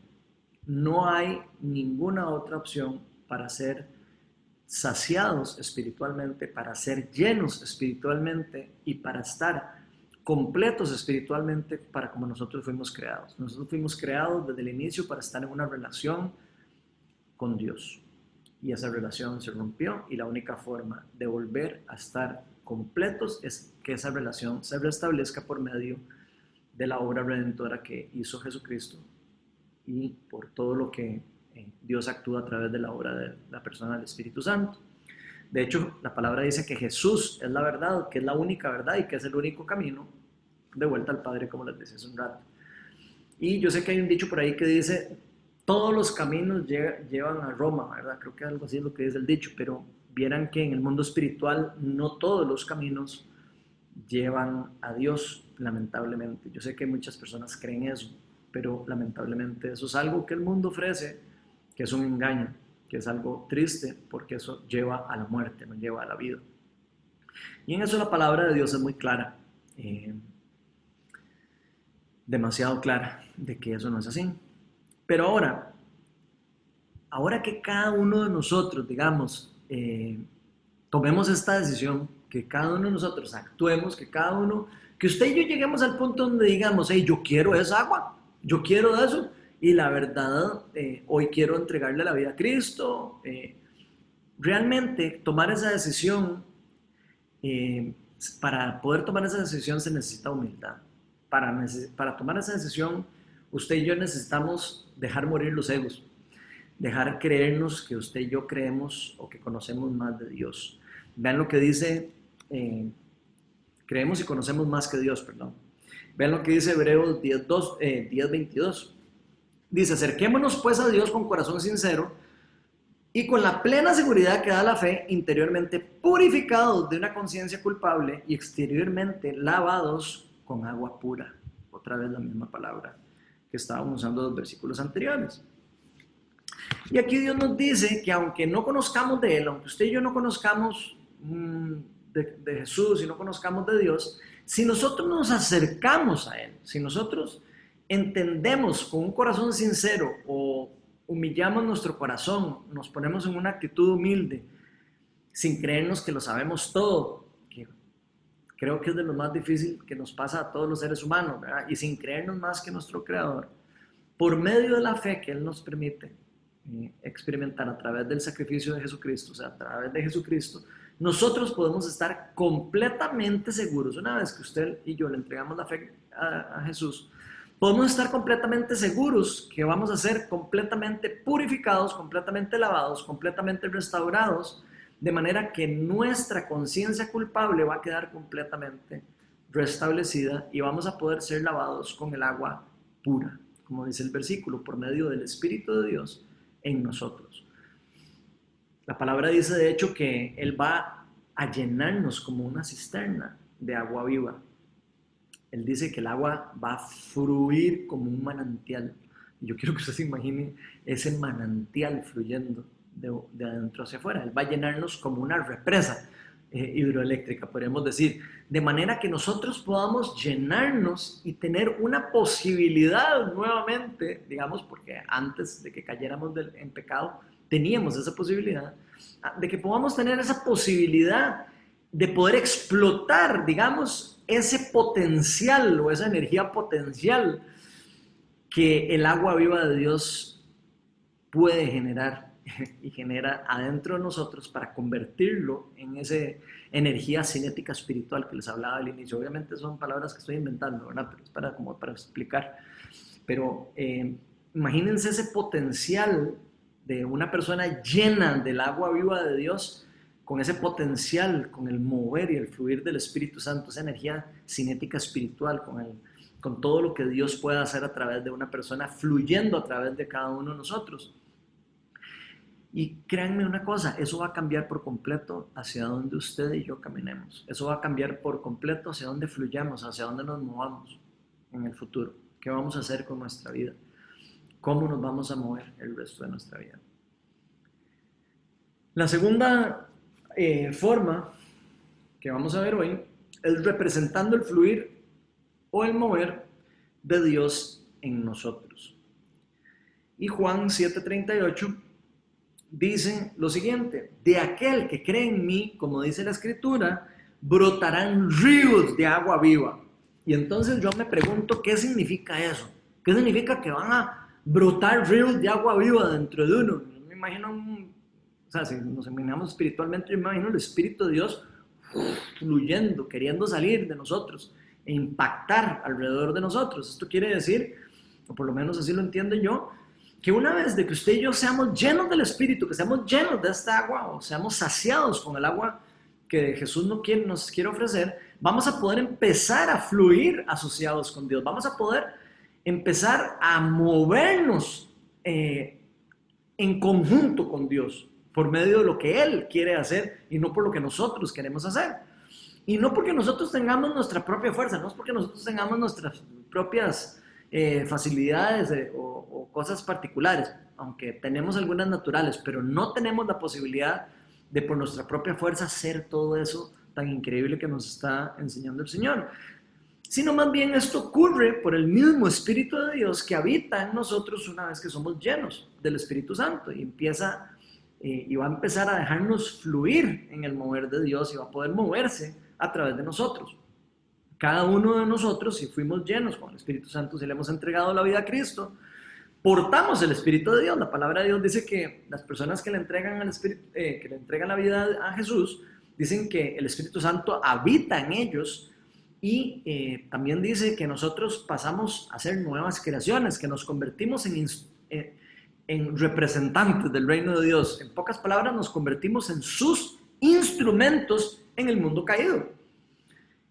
No hay ninguna otra opción para ser saciados espiritualmente, para ser llenos espiritualmente y para estar completos espiritualmente para como nosotros fuimos creados. Nosotros fuimos creados desde el inicio para estar en una relación con Dios. Y esa relación se rompió y la única forma de volver a estar completos es que esa relación se restablezca por medio de la obra redentora que hizo Jesucristo y por todo lo que Dios actúa a través de la obra de la persona del Espíritu Santo. De hecho, la palabra dice que Jesús es la verdad, que es la única verdad y que es el único camino de vuelta al Padre, como les decía hace un rato. Y yo sé que hay un dicho por ahí que dice, todos los caminos llevan a Roma, ¿verdad? Creo que algo así es lo que dice el dicho, pero vieran que en el mundo espiritual no todos los caminos llevan a Dios, lamentablemente. Yo sé que muchas personas creen eso, pero lamentablemente eso es algo que el mundo ofrece, que es un engaño, que es algo triste, porque eso lleva a la muerte, no lleva a la vida. Y en eso la palabra de Dios es muy clara. demasiado clara de que eso no es así. Pero ahora que cada uno de nosotros, digamos, tomemos esta decisión, que cada uno de nosotros actuemos, que usted y yo lleguemos al punto donde digamos, hey, yo quiero esa agua, yo quiero eso, y la verdad, hoy quiero entregarle la vida a Cristo. Realmente tomar esa decisión, para poder tomar esa decisión se necesita humildad. Para tomar esa decisión, usted y yo necesitamos dejar morir los egos, dejar creernos que usted y yo creemos o que conocemos más de Dios. Vean lo que dice, creemos y conocemos más que Dios, perdón. Vean lo que dice Hebreos 10:22. Dice, acerquémonos pues a Dios con corazón sincero y con la plena seguridad que da la fe, interiormente purificados de una conciencia culpable y exteriormente lavados con agua pura. Otra vez la misma palabra que estábamos usando en los versículos anteriores. Y aquí Dios nos dice que aunque no conozcamos de Él, aunque usted y yo no conozcamos de Jesús y no conozcamos de Dios, si nosotros nos acercamos a Él, si nosotros entendemos con un corazón sincero o humillamos nuestro corazón, nos ponemos en una actitud humilde, sin creernos que lo sabemos todo, que creo que es de lo más difícil que nos pasa a todos los seres humanos, ¿verdad? Y sin creernos más que nuestro Creador, por medio de la fe que Él nos permite experimentar a través del sacrificio de Jesucristo, o sea, a través de Jesucristo, nosotros podemos estar completamente seguros. Una vez que usted y yo le entregamos la fe a Jesús, podemos estar completamente seguros que vamos a ser completamente purificados, completamente lavados, completamente restaurados, de manera que nuestra conciencia culpable va a quedar completamente restablecida y vamos a poder ser lavados con el agua pura, como dice el versículo, por medio del Espíritu de Dios en nosotros. La palabra dice de hecho que Él va a llenarnos como una cisterna de agua viva. Él dice que el agua va a fluir como un manantial. Yo quiero que usted se imagine ese manantial fluyendo de adentro hacia afuera. Él va a llenarnos como una represa hidroeléctrica, podríamos decir, de manera que nosotros podamos llenarnos y tener una posibilidad nuevamente, digamos, porque antes de que cayéramos en pecado, teníamos esa posibilidad, de que podamos tener esa posibilidad de poder explotar, digamos, ese potencial o esa energía potencial que el agua viva de Dios puede generar y genera adentro de nosotros para convertirlo en esa energía cinética espiritual que les hablaba al inicio. Obviamente son palabras que estoy inventando, ¿verdad? Pero es para explicar. Pero imagínense ese potencial de una persona llena del agua viva de Dios, con ese potencial, con el mover y el fluir del Espíritu Santo, esa energía cinética espiritual, con todo lo que Dios puede hacer a través de una persona, fluyendo a través de cada uno de nosotros. Y créanme una cosa, eso va a cambiar por completo hacia donde usted y yo caminemos. Eso va a cambiar por completo hacia donde fluyamos, hacia donde nos movamos en el futuro. ¿Qué vamos a hacer con nuestra vida? ¿Cómo nos vamos a mover el resto de nuestra vida? La segunda forma que vamos a ver hoy es representando el fluir o el mover de Dios en nosotros. Y Juan 7:38 dice lo siguiente: de aquel que cree en mí, como dice la Escritura, brotarán ríos de agua viva. Y entonces yo me pregunto, ¿qué significa eso? ¿Qué significa que van a brotar ríos de agua viva dentro de uno? Yo me imagino, o sea, si nos imaginamos espiritualmente, yo me imagino el Espíritu de Dios fluyendo, queriendo salir de nosotros e impactar alrededor de nosotros. Esto quiere decir, o por lo menos así lo entiendo yo, que una vez de que usted y yo seamos llenos del Espíritu, que seamos llenos de esta agua, o seamos saciados con el agua que Jesús nos quiere ofrecer, vamos a poder empezar a fluir asociados con Dios. Vamos a poder empezar a movernos en conjunto con Dios, por medio de lo que Él quiere hacer y no por lo que nosotros queremos hacer. Y no porque nosotros tengamos nuestra propia fuerza, no es porque nosotros tengamos nuestras propias facilidades o cosas particulares, aunque tenemos algunas naturales, pero no tenemos la posibilidad de por nuestra propia fuerza hacer todo eso tan increíble que nos está enseñando el Señor. sino más bien esto ocurre por el mismo Espíritu de Dios que habita en nosotros una vez que somos llenos del Espíritu Santo y va a empezar a dejarnos fluir en el mover de Dios y va a poder moverse a través de nosotros. Cada uno de nosotros, si fuimos llenos con el Espíritu Santo, si le hemos entregado la vida a Cristo, portamos el Espíritu de Dios. La palabra de Dios dice que las personas que le entregan al Espíritu, que le entregan la vida a Jesús, dicen que el Espíritu Santo habita en ellos y también dice que nosotros pasamos a ser nuevas creaciones, que nos convertimos en representantes del reino de Dios. En pocas palabras, nos convertimos en sus instrumentos en el mundo caído.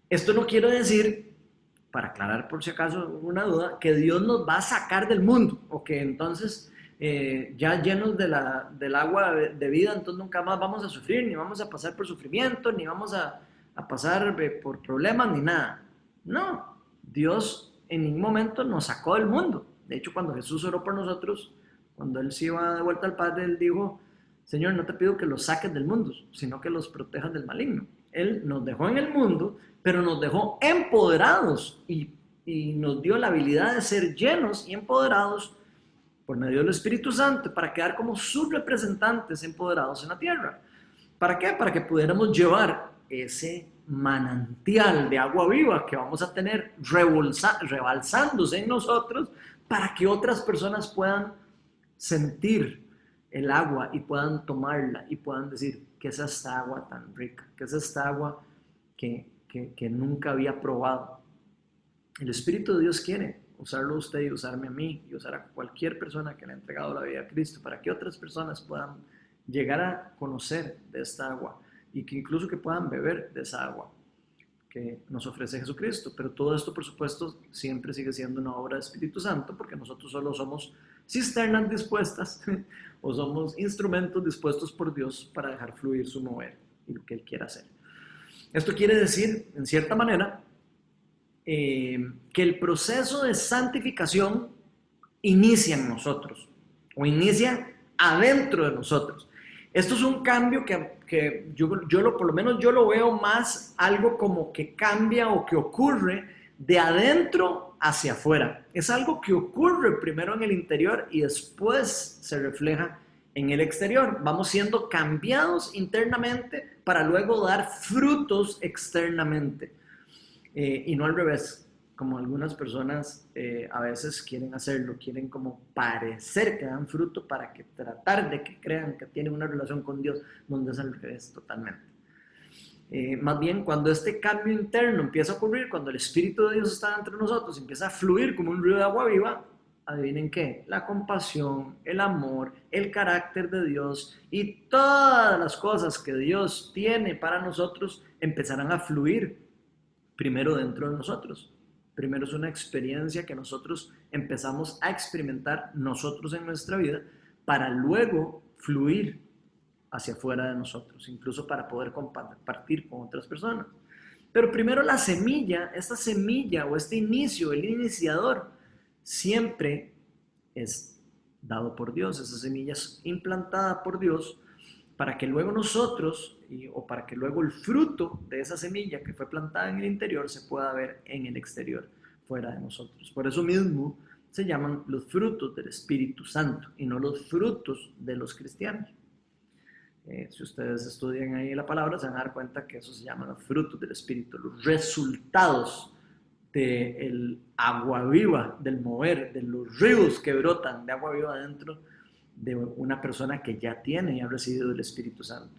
Esto no quiere decir, para aclarar por si acaso una duda, que Dios nos va a sacar del mundo o que entonces ya llenos del agua de vida, entonces nunca más vamos a sufrir, ni vamos a pasar por sufrimiento, ni vamos a pasar por problemas, ni nada. No, Dios en ningún momento nos sacó del mundo. De hecho, cuando Jesús oró por nosotros, cuando Él se iba de vuelta al Padre, Él dijo: Señor, no te pido que los saques del mundo, sino que los protejas del maligno. Él nos dejó en el mundo, pero nos dejó empoderados y nos dio la habilidad de ser llenos y empoderados por medio del Espíritu Santo para quedar como sus representantes empoderados en la tierra. ¿Para qué? Para que pudiéramos llevar ese manantial de agua viva que vamos a tener rebalsándose en nosotros para que otras personas puedan sentir el agua y puedan tomarla y puedan decir: ¿qué es esta agua tan rica? ¿Qué es esta agua que nunca había probado? El Espíritu de Dios quiere usarlo a usted y usarme a mí y usar a cualquier persona que le ha entregado la vida a Cristo para que otras personas puedan llegar a conocer de esta agua y que incluso que puedan beber de esa agua que nos ofrece Jesucristo. Pero todo esto, por supuesto, siempre sigue siendo una obra del Espíritu Santo, porque nosotros solo somos cisternas dispuestas o somos instrumentos dispuestos por Dios para dejar fluir su mover y lo que Él quiera hacer. Esto quiere decir, en cierta manera, que el proceso de santificación inicia en nosotros o inicia adentro de nosotros. Esto es un cambio que por lo menos yo lo veo más algo como que cambia o que ocurre de adentro hacia afuera. Es algo que ocurre primero en el interior y después se refleja en el exterior. Vamos siendo cambiados internamente para luego dar frutos externamente. Y no al revés, como algunas personas a veces quieren hacerlo, quieren como parecer que dan fruto para que tratar de que crean que tienen una relación con Dios, donde es al revés totalmente. Más bien, cuando este cambio interno empieza a ocurrir, cuando el Espíritu de Dios está entre nosotros, empieza a fluir como un río de agua viva, adivinen qué: la compasión, el amor, el carácter de Dios y todas las cosas que Dios tiene para nosotros empezarán a fluir primero dentro de nosotros. Primero es una experiencia que nosotros empezamos a experimentar nosotros en nuestra vida para luego fluir hacia afuera de nosotros, incluso para poder compartir con otras personas. Pero primero la semilla, esta semilla o este inicio, el iniciador, siempre es dado por Dios. Esa semilla es implantada por Dios para que luego nosotros, o para que luego el fruto de esa semilla que fue plantada en el interior se pueda ver en el exterior, fuera de nosotros. Por eso mismo se llaman los frutos del Espíritu Santo y no los frutos de los cristianos. Si ustedes estudian ahí la palabra, se van a dar cuenta que eso se llama los frutos del Espíritu, los resultados del agua viva, del mover, de los ríos que brotan de agua viva dentro de una persona que ya tiene y ha recibido el Espíritu Santo.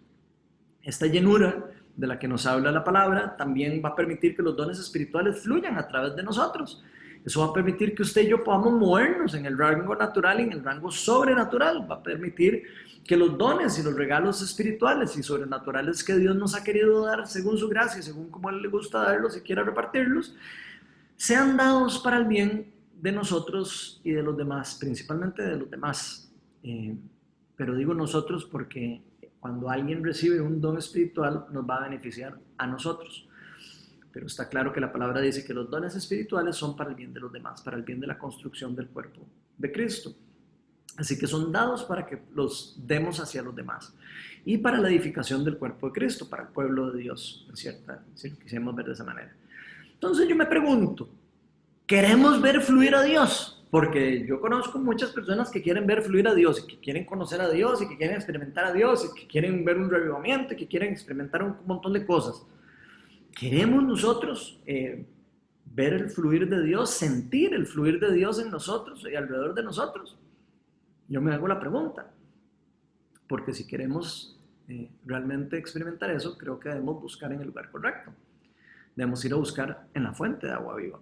Esta llenura de la que nos habla la palabra también va a permitir que los dones espirituales fluyan a través de nosotros. Eso va a permitir que usted y yo podamos movernos en el rango natural y en el rango sobrenatural. Va a permitir que los dones y los regalos espirituales y sobrenaturales que Dios nos ha querido dar según su gracia, según como Él le gusta darlos y quiera repartirlos, sean dados para el bien de nosotros y de los demás, principalmente de los demás. Pero digo nosotros porque cuando alguien recibe un don espiritual nos va a beneficiar a nosotros. Pero está claro que la palabra dice que los dones espirituales son para el bien de los demás, para el bien de la construcción del cuerpo de Cristo. Así que son dados para que los demos hacia los demás y para la edificación del cuerpo de Cristo, para el pueblo de Dios, en cierta, si lo quisiéramos ver de esa manera. Entonces yo me pregunto, ¿queremos ver fluir a Dios? Porque yo conozco muchas personas que quieren ver fluir a Dios, y que quieren conocer a Dios, y que quieren experimentar a Dios, y que quieren ver un revivamiento, y que quieren experimentar un montón de cosas. ¿Queremos nosotros ver el fluir de Dios, sentir el fluir de Dios en nosotros y alrededor de nosotros? Yo me hago la pregunta, porque si queremos realmente experimentar eso, creo que debemos buscar en el lugar correcto. Debemos ir a buscar en la fuente de agua viva.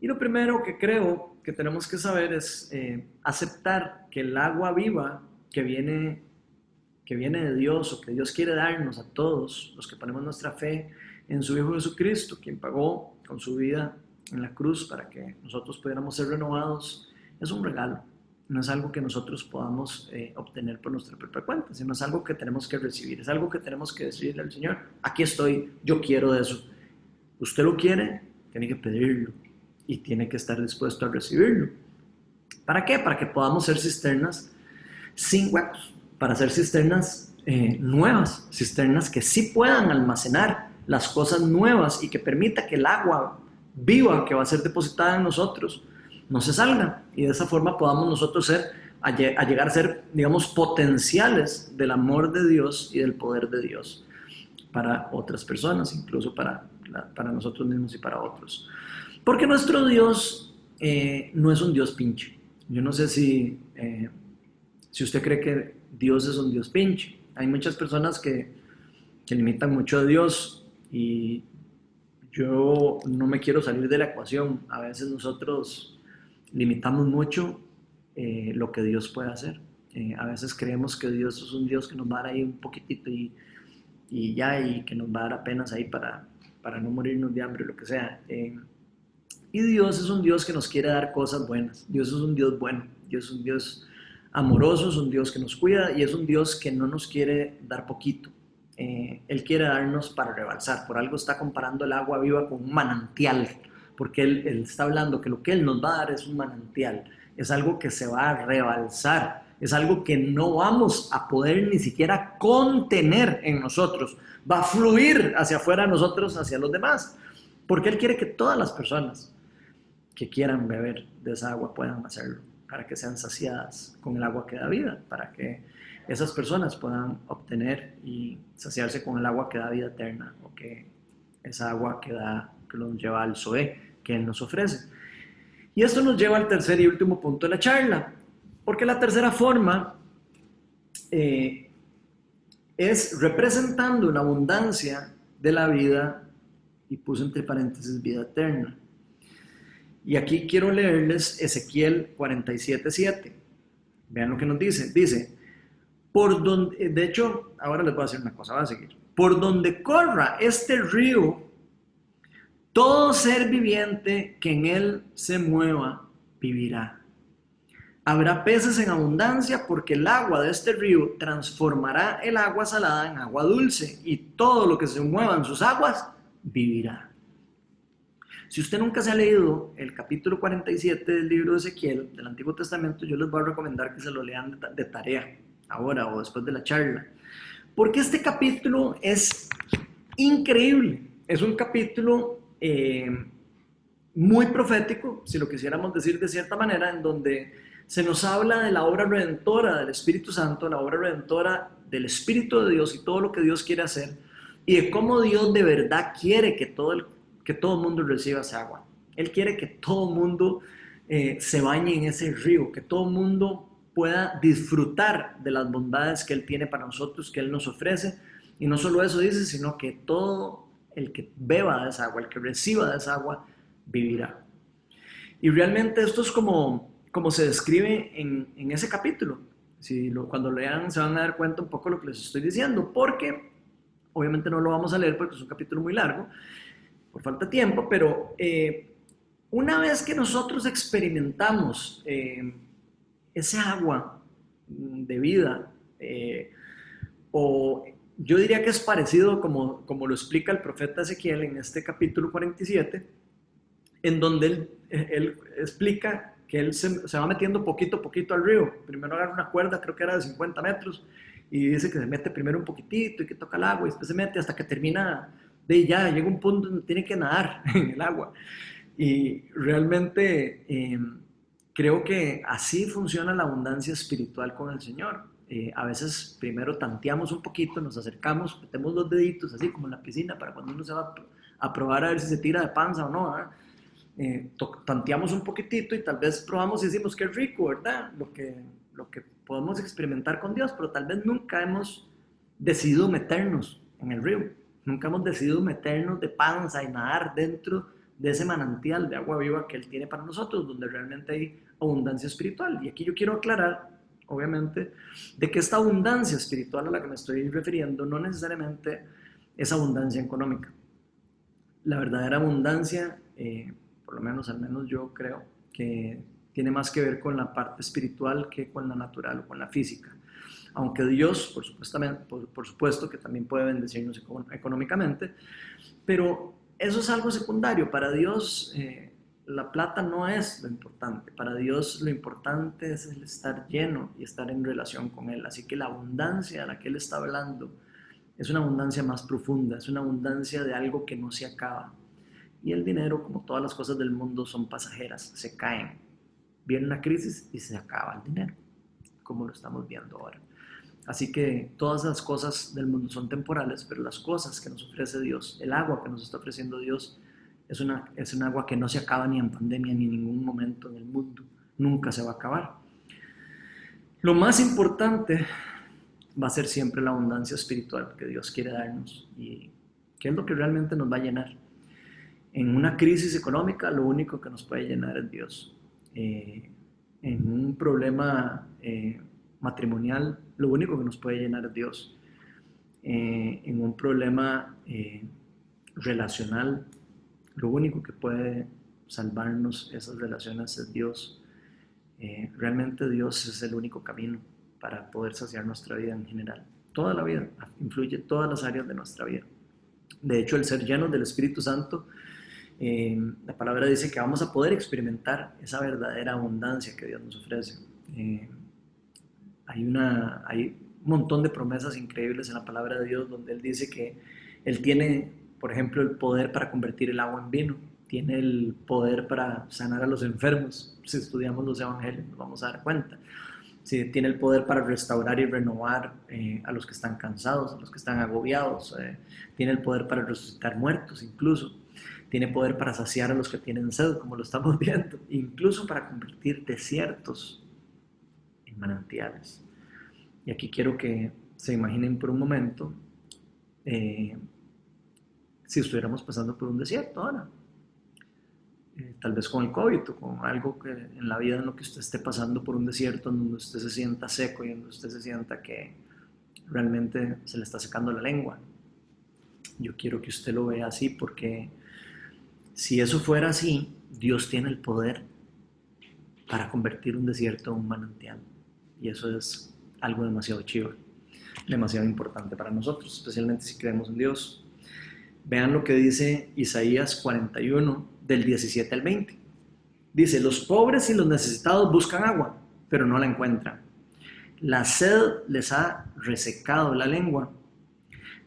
Y lo primero que creo que tenemos que saber es aceptar que el agua viva que viene de Dios, o que Dios quiere darnos a todos los que ponemos nuestra fe en su Hijo Jesucristo, quien pagó con su vida en la cruz para que nosotros pudiéramos ser renovados, es un regalo. No es algo que nosotros podamos obtener por nuestra propia cuenta, sino es algo que tenemos que recibir, es algo que tenemos que decirle al Señor: aquí estoy, yo quiero de eso. Usted lo quiere, tiene que pedirlo y tiene que estar dispuesto a recibirlo. ¿Para qué? Para que podamos ser cisternas sin huecos, para ser cisternas nuevas, cisternas que sí puedan almacenar las cosas nuevas y que permita que el agua viva que va a ser depositada en nosotros no se salga, y de esa forma podamos nosotros llegar a ser, digamos, potenciales del amor de Dios y del poder de Dios para otras personas, incluso para nosotros mismos y para otros. Porque nuestro Dios no es un Dios pinche. Yo no sé si usted cree que Dios es un Dios pinche. Hay muchas personas que limitan mucho a Dios, y yo no me quiero salir de la ecuación. A veces nosotros limitamos mucho lo que Dios puede hacer. A veces creemos que Dios es un Dios que nos va a dar ahí un poquitito y que nos va a dar apenas ahí para no morirnos de hambre o lo que sea. Y Dios es un Dios que nos quiere dar cosas buenas. Dios es un Dios bueno. Dios es un Dios amoroso, es un Dios que nos cuida, y es un Dios que no nos quiere dar poquito. Él quiere darnos para rebalsar. Por algo está comparando el agua viva con un manantial, porque él está hablando que lo que Él nos va a dar es un manantial, es algo que se va a rebalsar, es algo que no vamos a poder ni siquiera contener en nosotros, va a fluir hacia afuera de nosotros, hacia los demás, porque Él quiere que todas las personas que quieran beber de esa agua puedan hacerlo, para que sean saciadas con el agua que da vida, para que esas personas puedan obtener y saciarse con el agua que da vida eterna, o que esa agua que nos lleva al Zoé que Él nos ofrece. Y esto nos lleva al tercer y último punto de la charla, porque la tercera forma es representando una abundancia de la vida, y puse entre paréntesis vida eterna. Y aquí quiero leerles Ezequiel 47:7. Vean lo que nos dice. Dice: de hecho, ahora les voy a decir una cosa, voy a seguir. Por donde corra este río, todo ser viviente que en él se mueva vivirá. Habrá peces en abundancia, porque el agua de este río transformará el agua salada en agua dulce, y todo lo que se mueva en sus aguas vivirá. Si usted nunca se ha leído el capítulo 47 del libro de Ezequiel, del Antiguo Testamento, yo les voy a recomendar que se lo lean de tarea, ahora o después de la charla, porque este capítulo es increíble. Es un capítulo muy profético, si lo quisiéramos decir de cierta manera, en donde se nos habla de la obra redentora del Espíritu Santo, la obra redentora del Espíritu de Dios y todo lo que Dios quiere hacer, y de cómo Dios de verdad quiere que todo el mundo reciba esa agua. Él quiere que todo el mundo se bañe en ese río, que todo el mundo pueda disfrutar de las bondades que Él tiene para nosotros, que Él nos ofrece. Y no solo eso dice, sino que todo el que beba de esa agua, el que reciba de esa agua, vivirá. Y realmente esto es como se describe en ese capítulo. Cuando lean se van a dar cuenta un poco de lo que les estoy diciendo, porque obviamente no lo vamos a leer porque es un capítulo muy largo, por falta de tiempo, pero una vez que nosotros experimentamos ese agua de vida, o yo diría que es parecido como lo explica el profeta Ezequiel en este capítulo 47, en donde él explica que él se va metiendo poquito a poquito al río. Primero agarra una cuerda, creo que era de 50 metros, y dice que se mete primero un poquitito y que toca el agua, y después se mete hasta que termina ya llega un punto donde tiene que nadar en el agua. Y realmente creo que así funciona la abundancia espiritual con el Señor. A veces primero tanteamos un poquito, nos acercamos, metemos los deditos así como en la piscina para cuando uno se va a probar a ver si se tira de panza o no, ¿verdad? Tanteamos un poquitito y tal vez probamos y decimos que es rico, ¿verdad? Lo que podemos experimentar con Dios, pero tal vez nunca hemos decidido meternos en el río, nunca hemos decidido meternos de panza y nadar dentro de ese manantial de agua viva que Él tiene para nosotros, donde realmente hay abundancia espiritual. Y aquí yo quiero aclarar, obviamente, de que esta abundancia espiritual a la que me estoy refiriendo no necesariamente es abundancia económica. La verdadera abundancia, por lo menos al menos yo creo, que tiene más que ver con la parte espiritual que con la natural o con la física. Aunque Dios, por supuesto que también puede bendecirnos económicamente, pero eso es algo secundario. Para Dios la plata no es lo importante. Para Dios lo importante es el estar lleno y estar en relación con Él. Así que la abundancia a la que Él está hablando es una abundancia más profunda, es una abundancia de algo que no se acaba. Y el dinero, como todas las cosas del mundo, son pasajeras, se caen. Viene una crisis y se acaba el dinero, como lo estamos viendo ahora. Así que todas las cosas del mundo son temporales, pero las cosas que nos ofrece Dios, el agua que nos está ofreciendo Dios, es un agua que no se acaba ni en pandemia ni en ningún momento en el mundo. Nunca se va a acabar. Lo más importante va a ser siempre la abundancia espiritual que Dios quiere darnos y que es lo que realmente nos va a llenar. En una crisis económica, lo único que nos puede llenar es Dios. En un problema matrimonial, lo único que nos puede llenar es Dios. En un problema relacional, lo único que puede salvarnos esas relaciones es Dios. Realmente Dios es el único camino para poder saciar nuestra vida en general. Toda la vida, influye todas las áreas de nuestra vida. De hecho, el ser llenos del Espíritu Santo, la palabra dice que vamos a poder experimentar esa verdadera abundancia que Dios nos ofrece. Hay un montón de promesas increíbles en la palabra de Dios donde Él dice que Él tiene, por ejemplo, el poder para convertir el agua en vino, tiene el poder para sanar a los enfermos. Si estudiamos los evangelios nos vamos a dar cuenta. Sí, tiene el poder para restaurar y renovar a los que están cansados, a los que están agobiados. Tiene el poder para resucitar muertos incluso. Tiene poder para saciar a los que tienen sed, como lo estamos viendo. Incluso para convertir desiertos en manantiales. Y aquí quiero que se imaginen por un momento si estuviéramos pasando por un desierto ahora. Tal vez con el COVID o con algo que en la vida en lo que usted esté pasando por un desierto, en donde usted se sienta seco y en donde usted se sienta que realmente se le está secando la lengua. Yo quiero que usted lo vea así porque si eso fuera así, Dios tiene el poder para convertir un desierto en un manantial. Y eso es algo demasiado chivo, demasiado importante para nosotros, especialmente si creemos en Dios. Vean lo que dice Isaías 41, del 17 al 20. Dice, los pobres y los necesitados buscan agua, pero no la encuentran. La sed les ha resecado la lengua.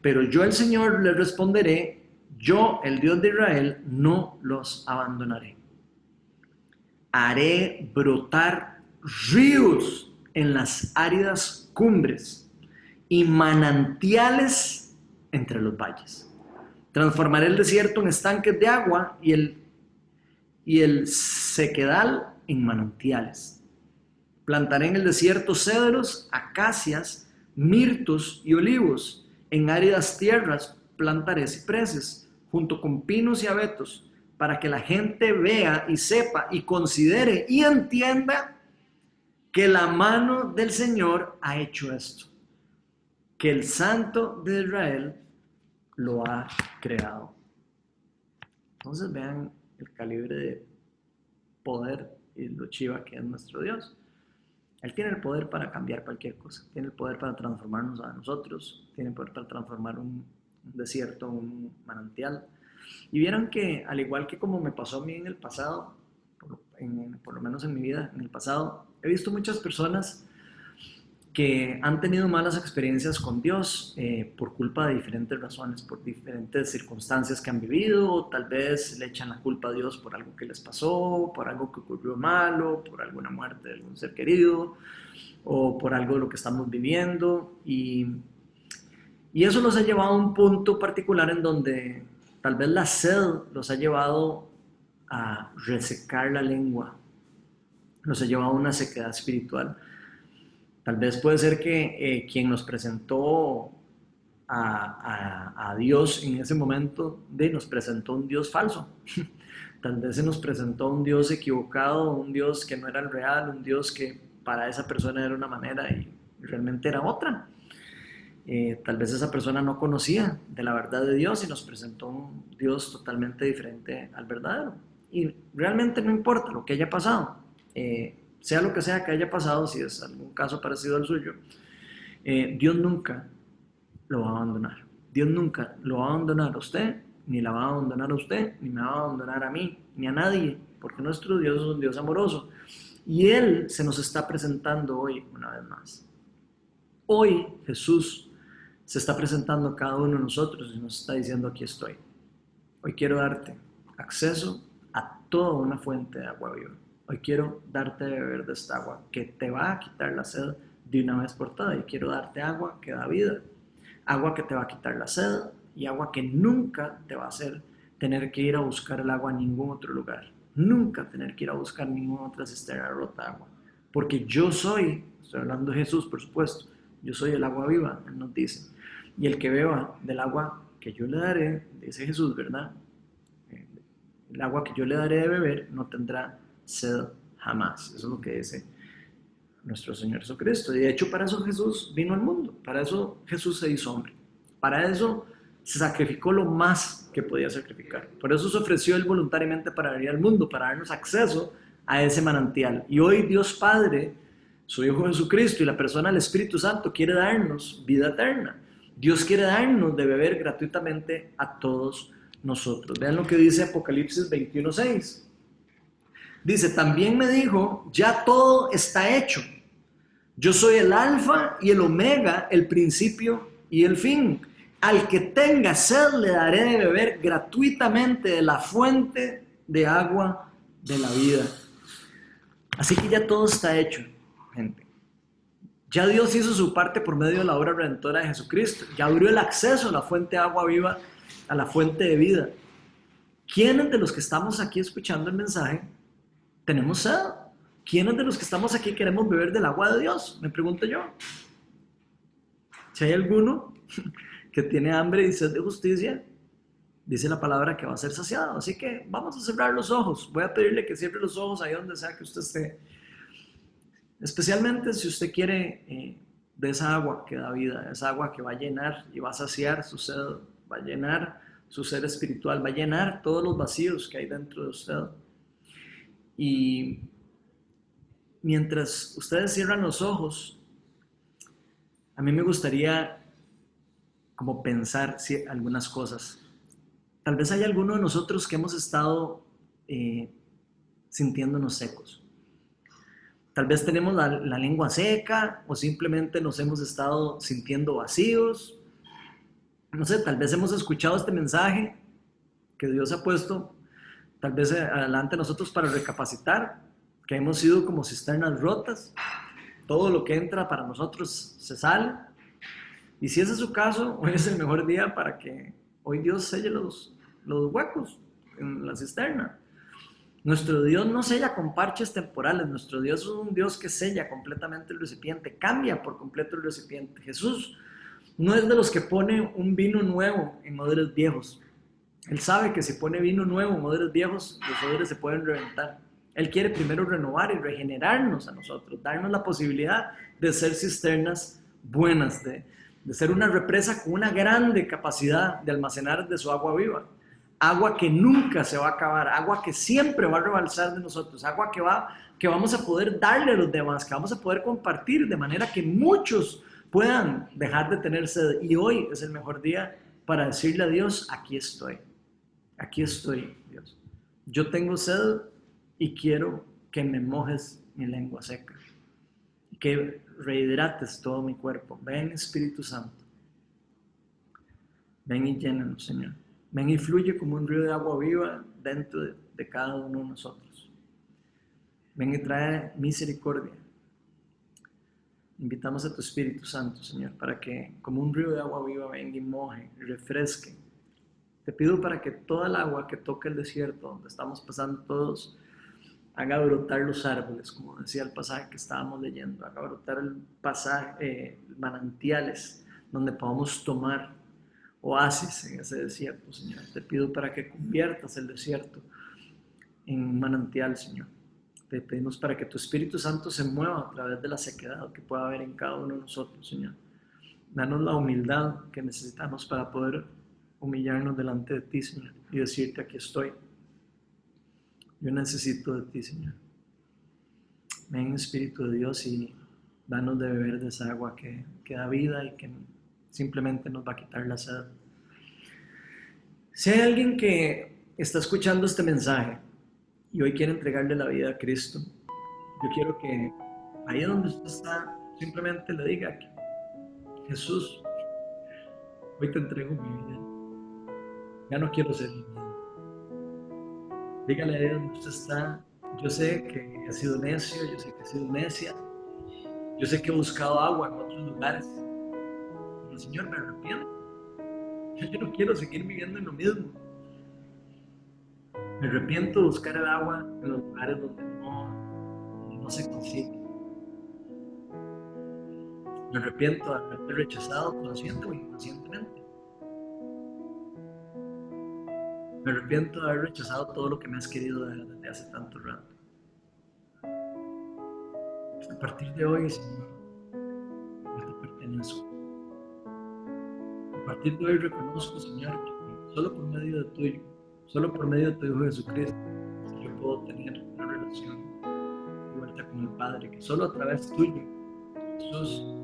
Pero yo, el Señor, les responderé, yo, el Dios de Israel, no los abandonaré. Haré brotar ríos en las áridas cumbres y manantiales entre los valles. Transformaré el desierto en estanques de agua y el sequedal en manantiales. Plantaré en el desierto cedros, acacias, mirtos y olivos. En áridas tierras plantaré cipreses, junto con pinos y abetos, para que la gente vea y sepa y considere y entienda que la mano del Señor ha hecho esto, que el Santo de Israel lo ha creado. Entonces vean el calibre de poder y lo chiva que es nuestro Dios. Él tiene el poder para cambiar cualquier cosa, tiene el poder para transformarnos a nosotros, tiene el poder para transformar un desierto en un manantial. Y vieron que al igual que como me pasó a mí en el pasado, por lo menos en mi vida, en el pasado, he visto muchas personas que han tenido malas experiencias con Dios por culpa de diferentes razones, por diferentes circunstancias que han vivido, o tal vez le echan la culpa a Dios por algo que les pasó, por algo que ocurrió malo, por alguna muerte de algún ser querido, o por algo de lo que estamos viviendo, y eso los ha llevado a un punto particular en donde tal vez la sed los ha llevado a resecar la lengua, los ha llevado a una sequedad espiritual. Tal vez puede ser que quien nos presentó a Dios en ese momento nos presentó un Dios falso. Tal vez se nos presentó un Dios equivocado, un Dios que no era el real, un Dios que para esa persona era una manera y realmente era otra. Tal vez esa persona no conocía de la verdad de Dios y nos presentó un Dios totalmente diferente al verdadero. Y realmente no importa lo que haya pasado. Sea lo que sea que haya pasado, si es algún caso parecido al suyo, Dios nunca lo va a abandonar. Dios nunca lo va a abandonar a usted, ni la va a abandonar a usted, ni me va a abandonar a mí, ni a nadie, porque nuestro Dios es un Dios amoroso. Y Él se nos está presentando hoy una vez más. Hoy Jesús se está presentando a cada uno de nosotros y nos está diciendo: aquí estoy. Hoy quiero darte acceso a toda una fuente de agua viva. Hoy quiero darte de beber de esta agua que te va a quitar la sed de una vez por todas. Y quiero darte agua que da vida, agua que te va a quitar la sed y agua que nunca te va a hacer tener que ir a buscar el agua en ningún otro lugar. Nunca tener que ir a buscar ninguna otra cisterna rota de agua. Porque yo soy, estoy hablando de Jesús por supuesto, yo soy el agua viva, Él nos dice. Y el que beba del agua que yo le daré, dice Jesús, ¿verdad? El agua que yo le daré de beber no tendrá sed jamás. Eso es lo que dice nuestro Señor Jesucristo. Y de hecho para eso Jesús vino al mundo. Para eso Jesús se hizo hombre. Para eso se sacrificó lo más que podía sacrificar. Por eso se ofreció Él voluntariamente para venir al mundo, para darnos acceso a ese manantial. Y hoy Dios Padre, su Hijo Jesucristo y la persona del Espíritu Santo quiere darnos vida eterna. Dios quiere darnos de beber gratuitamente a todos nosotros. Vean lo que dice Apocalipsis 21:6. Dice: también me dijo, ya todo está hecho. Yo soy el alfa y el omega, el principio y el fin. Al que tenga sed le daré de beber gratuitamente de la fuente de agua de la vida. Así que ya todo está hecho, gente. Ya Dios hizo su parte por medio de la obra redentora de Jesucristo. Ya abrió el acceso a la fuente de agua viva, a la fuente de vida. ¿Quiénes de los que estamos aquí escuchando el mensaje tenemos sed? ¿Quiénes de los que estamos aquí queremos beber del agua de Dios? Me pregunto yo. Si hay alguno que tiene hambre y sed de justicia, dice la palabra que va a ser saciado. Así que vamos a cerrar los ojos. Voy a pedirle que cierre los ojos ahí donde sea que usted esté. Especialmente si usted quiere de esa agua que da vida, esa agua que va a llenar y va a saciar su sed, va a llenar su ser espiritual, va a llenar todos los vacíos que hay dentro de usted. Y mientras ustedes cierran los ojos, a mí me gustaría como pensar algunas cosas. Tal vez hay alguno de nosotros que hemos estado sintiéndonos secos. Tal vez tenemos la lengua seca o simplemente nos hemos estado sintiendo vacíos. No sé, tal vez hemos escuchado este mensaje que Dios ha puesto tal vez adelante de nosotros para recapacitar, que hemos sido como cisternas rotas. Todo lo que entra para nosotros se sale. Y si ese es su caso, hoy es el mejor día para que hoy Dios selle los huecos en la cisterna. Nuestro Dios no sella con parches temporales. Nuestro Dios es un Dios que sella completamente el recipiente, cambia por completo el recipiente. Jesús no es de los que pone un vino nuevo en odres viejos. Él sabe que si pone vino nuevo en odres viejos, los odres se pueden reventar. Él quiere primero renovar y regenerarnos a nosotros, darnos la posibilidad de ser cisternas buenas, de ser una represa con una grande capacidad de almacenar de su agua viva. Agua que nunca se va a acabar, agua que siempre va a rebalsar de nosotros, agua que vamos a poder darle a los demás, que vamos a poder compartir de manera que muchos puedan dejar de tener sed. Y hoy es el mejor día para decirle a Dios: aquí estoy, Dios. Yo tengo sed y quiero que me mojes mi lengua seca. y que rehidrates todo mi cuerpo. Ven, Espíritu Santo. Ven y llénanos, Señor. Ven y fluye como un río de agua viva dentro de cada uno de nosotros. Ven y trae misericordia. Invitamos a tu Espíritu Santo, Señor, para que como un río de agua viva venga y moje y refresque. Te pido para que toda el agua que toque el desierto donde estamos pasando todos haga brotar los árboles, como decía el pasaje que estábamos leyendo, haga brotar el pasaje, manantiales donde podamos tomar oasis en ese desierto, Señor. Te pido para que conviertas el desierto en manantial, Señor. Te pedimos para que tu Espíritu Santo se mueva a través de la sequedad que pueda haber en cada uno de nosotros, Señor. Danos la humildad que necesitamos para poder humillarnos delante de ti, Señor, y decirte: aquí estoy. Yo necesito de ti, Señor. Ven, Espíritu de Dios, y danos de beber de esa agua que da vida y que simplemente nos va a quitar la sed. Si hay alguien que está escuchando este mensaje y hoy quiere entregarle la vida a Cristo, yo quiero que ahí donde usted está, simplemente le diga: Jesús, hoy te entrego mi vida. Ya no quiero ser niño. Dígale ahí donde usted está: yo sé que he sido necio, yo sé que he sido necia, yo sé que he buscado agua en otros lugares, pero Señor, me arrepiento. Yo no quiero seguir viviendo en lo mismo. Me arrepiento de buscar el agua en los lugares donde no se consigue. Me arrepiento de haberte rechazado consciente o inconscientemente. Me arrepiento de haber rechazado todo lo que me has querido dar desde hace tanto rato. A partir de hoy, Señor, yo te pertenezco. A partir de hoy reconozco, Señor, que solo por medio de tuyo, solo por medio de tu Hijo Jesucristo, yo puedo tener una relación de vuelta con el Padre, que solo a través tuyo, Jesús,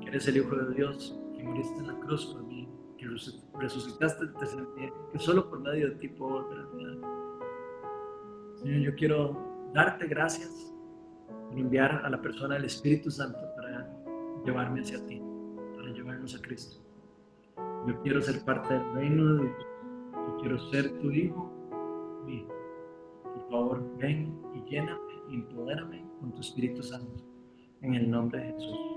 que eres el Hijo de Dios, que moriste en la cruz por mí, que resucitaste el tercer día, que solo por medio de ti puedo volver a vida. Señor, yo quiero darte gracias por enviar a la persona del Espíritu Santo para llevarme hacia ti, para llevarnos a Cristo. Yo quiero ser parte del reino de Dios. Yo quiero ser tu hijo, mi hijo. Por favor, ven y lléname y empodérame con tu Espíritu Santo. En el nombre de Jesús.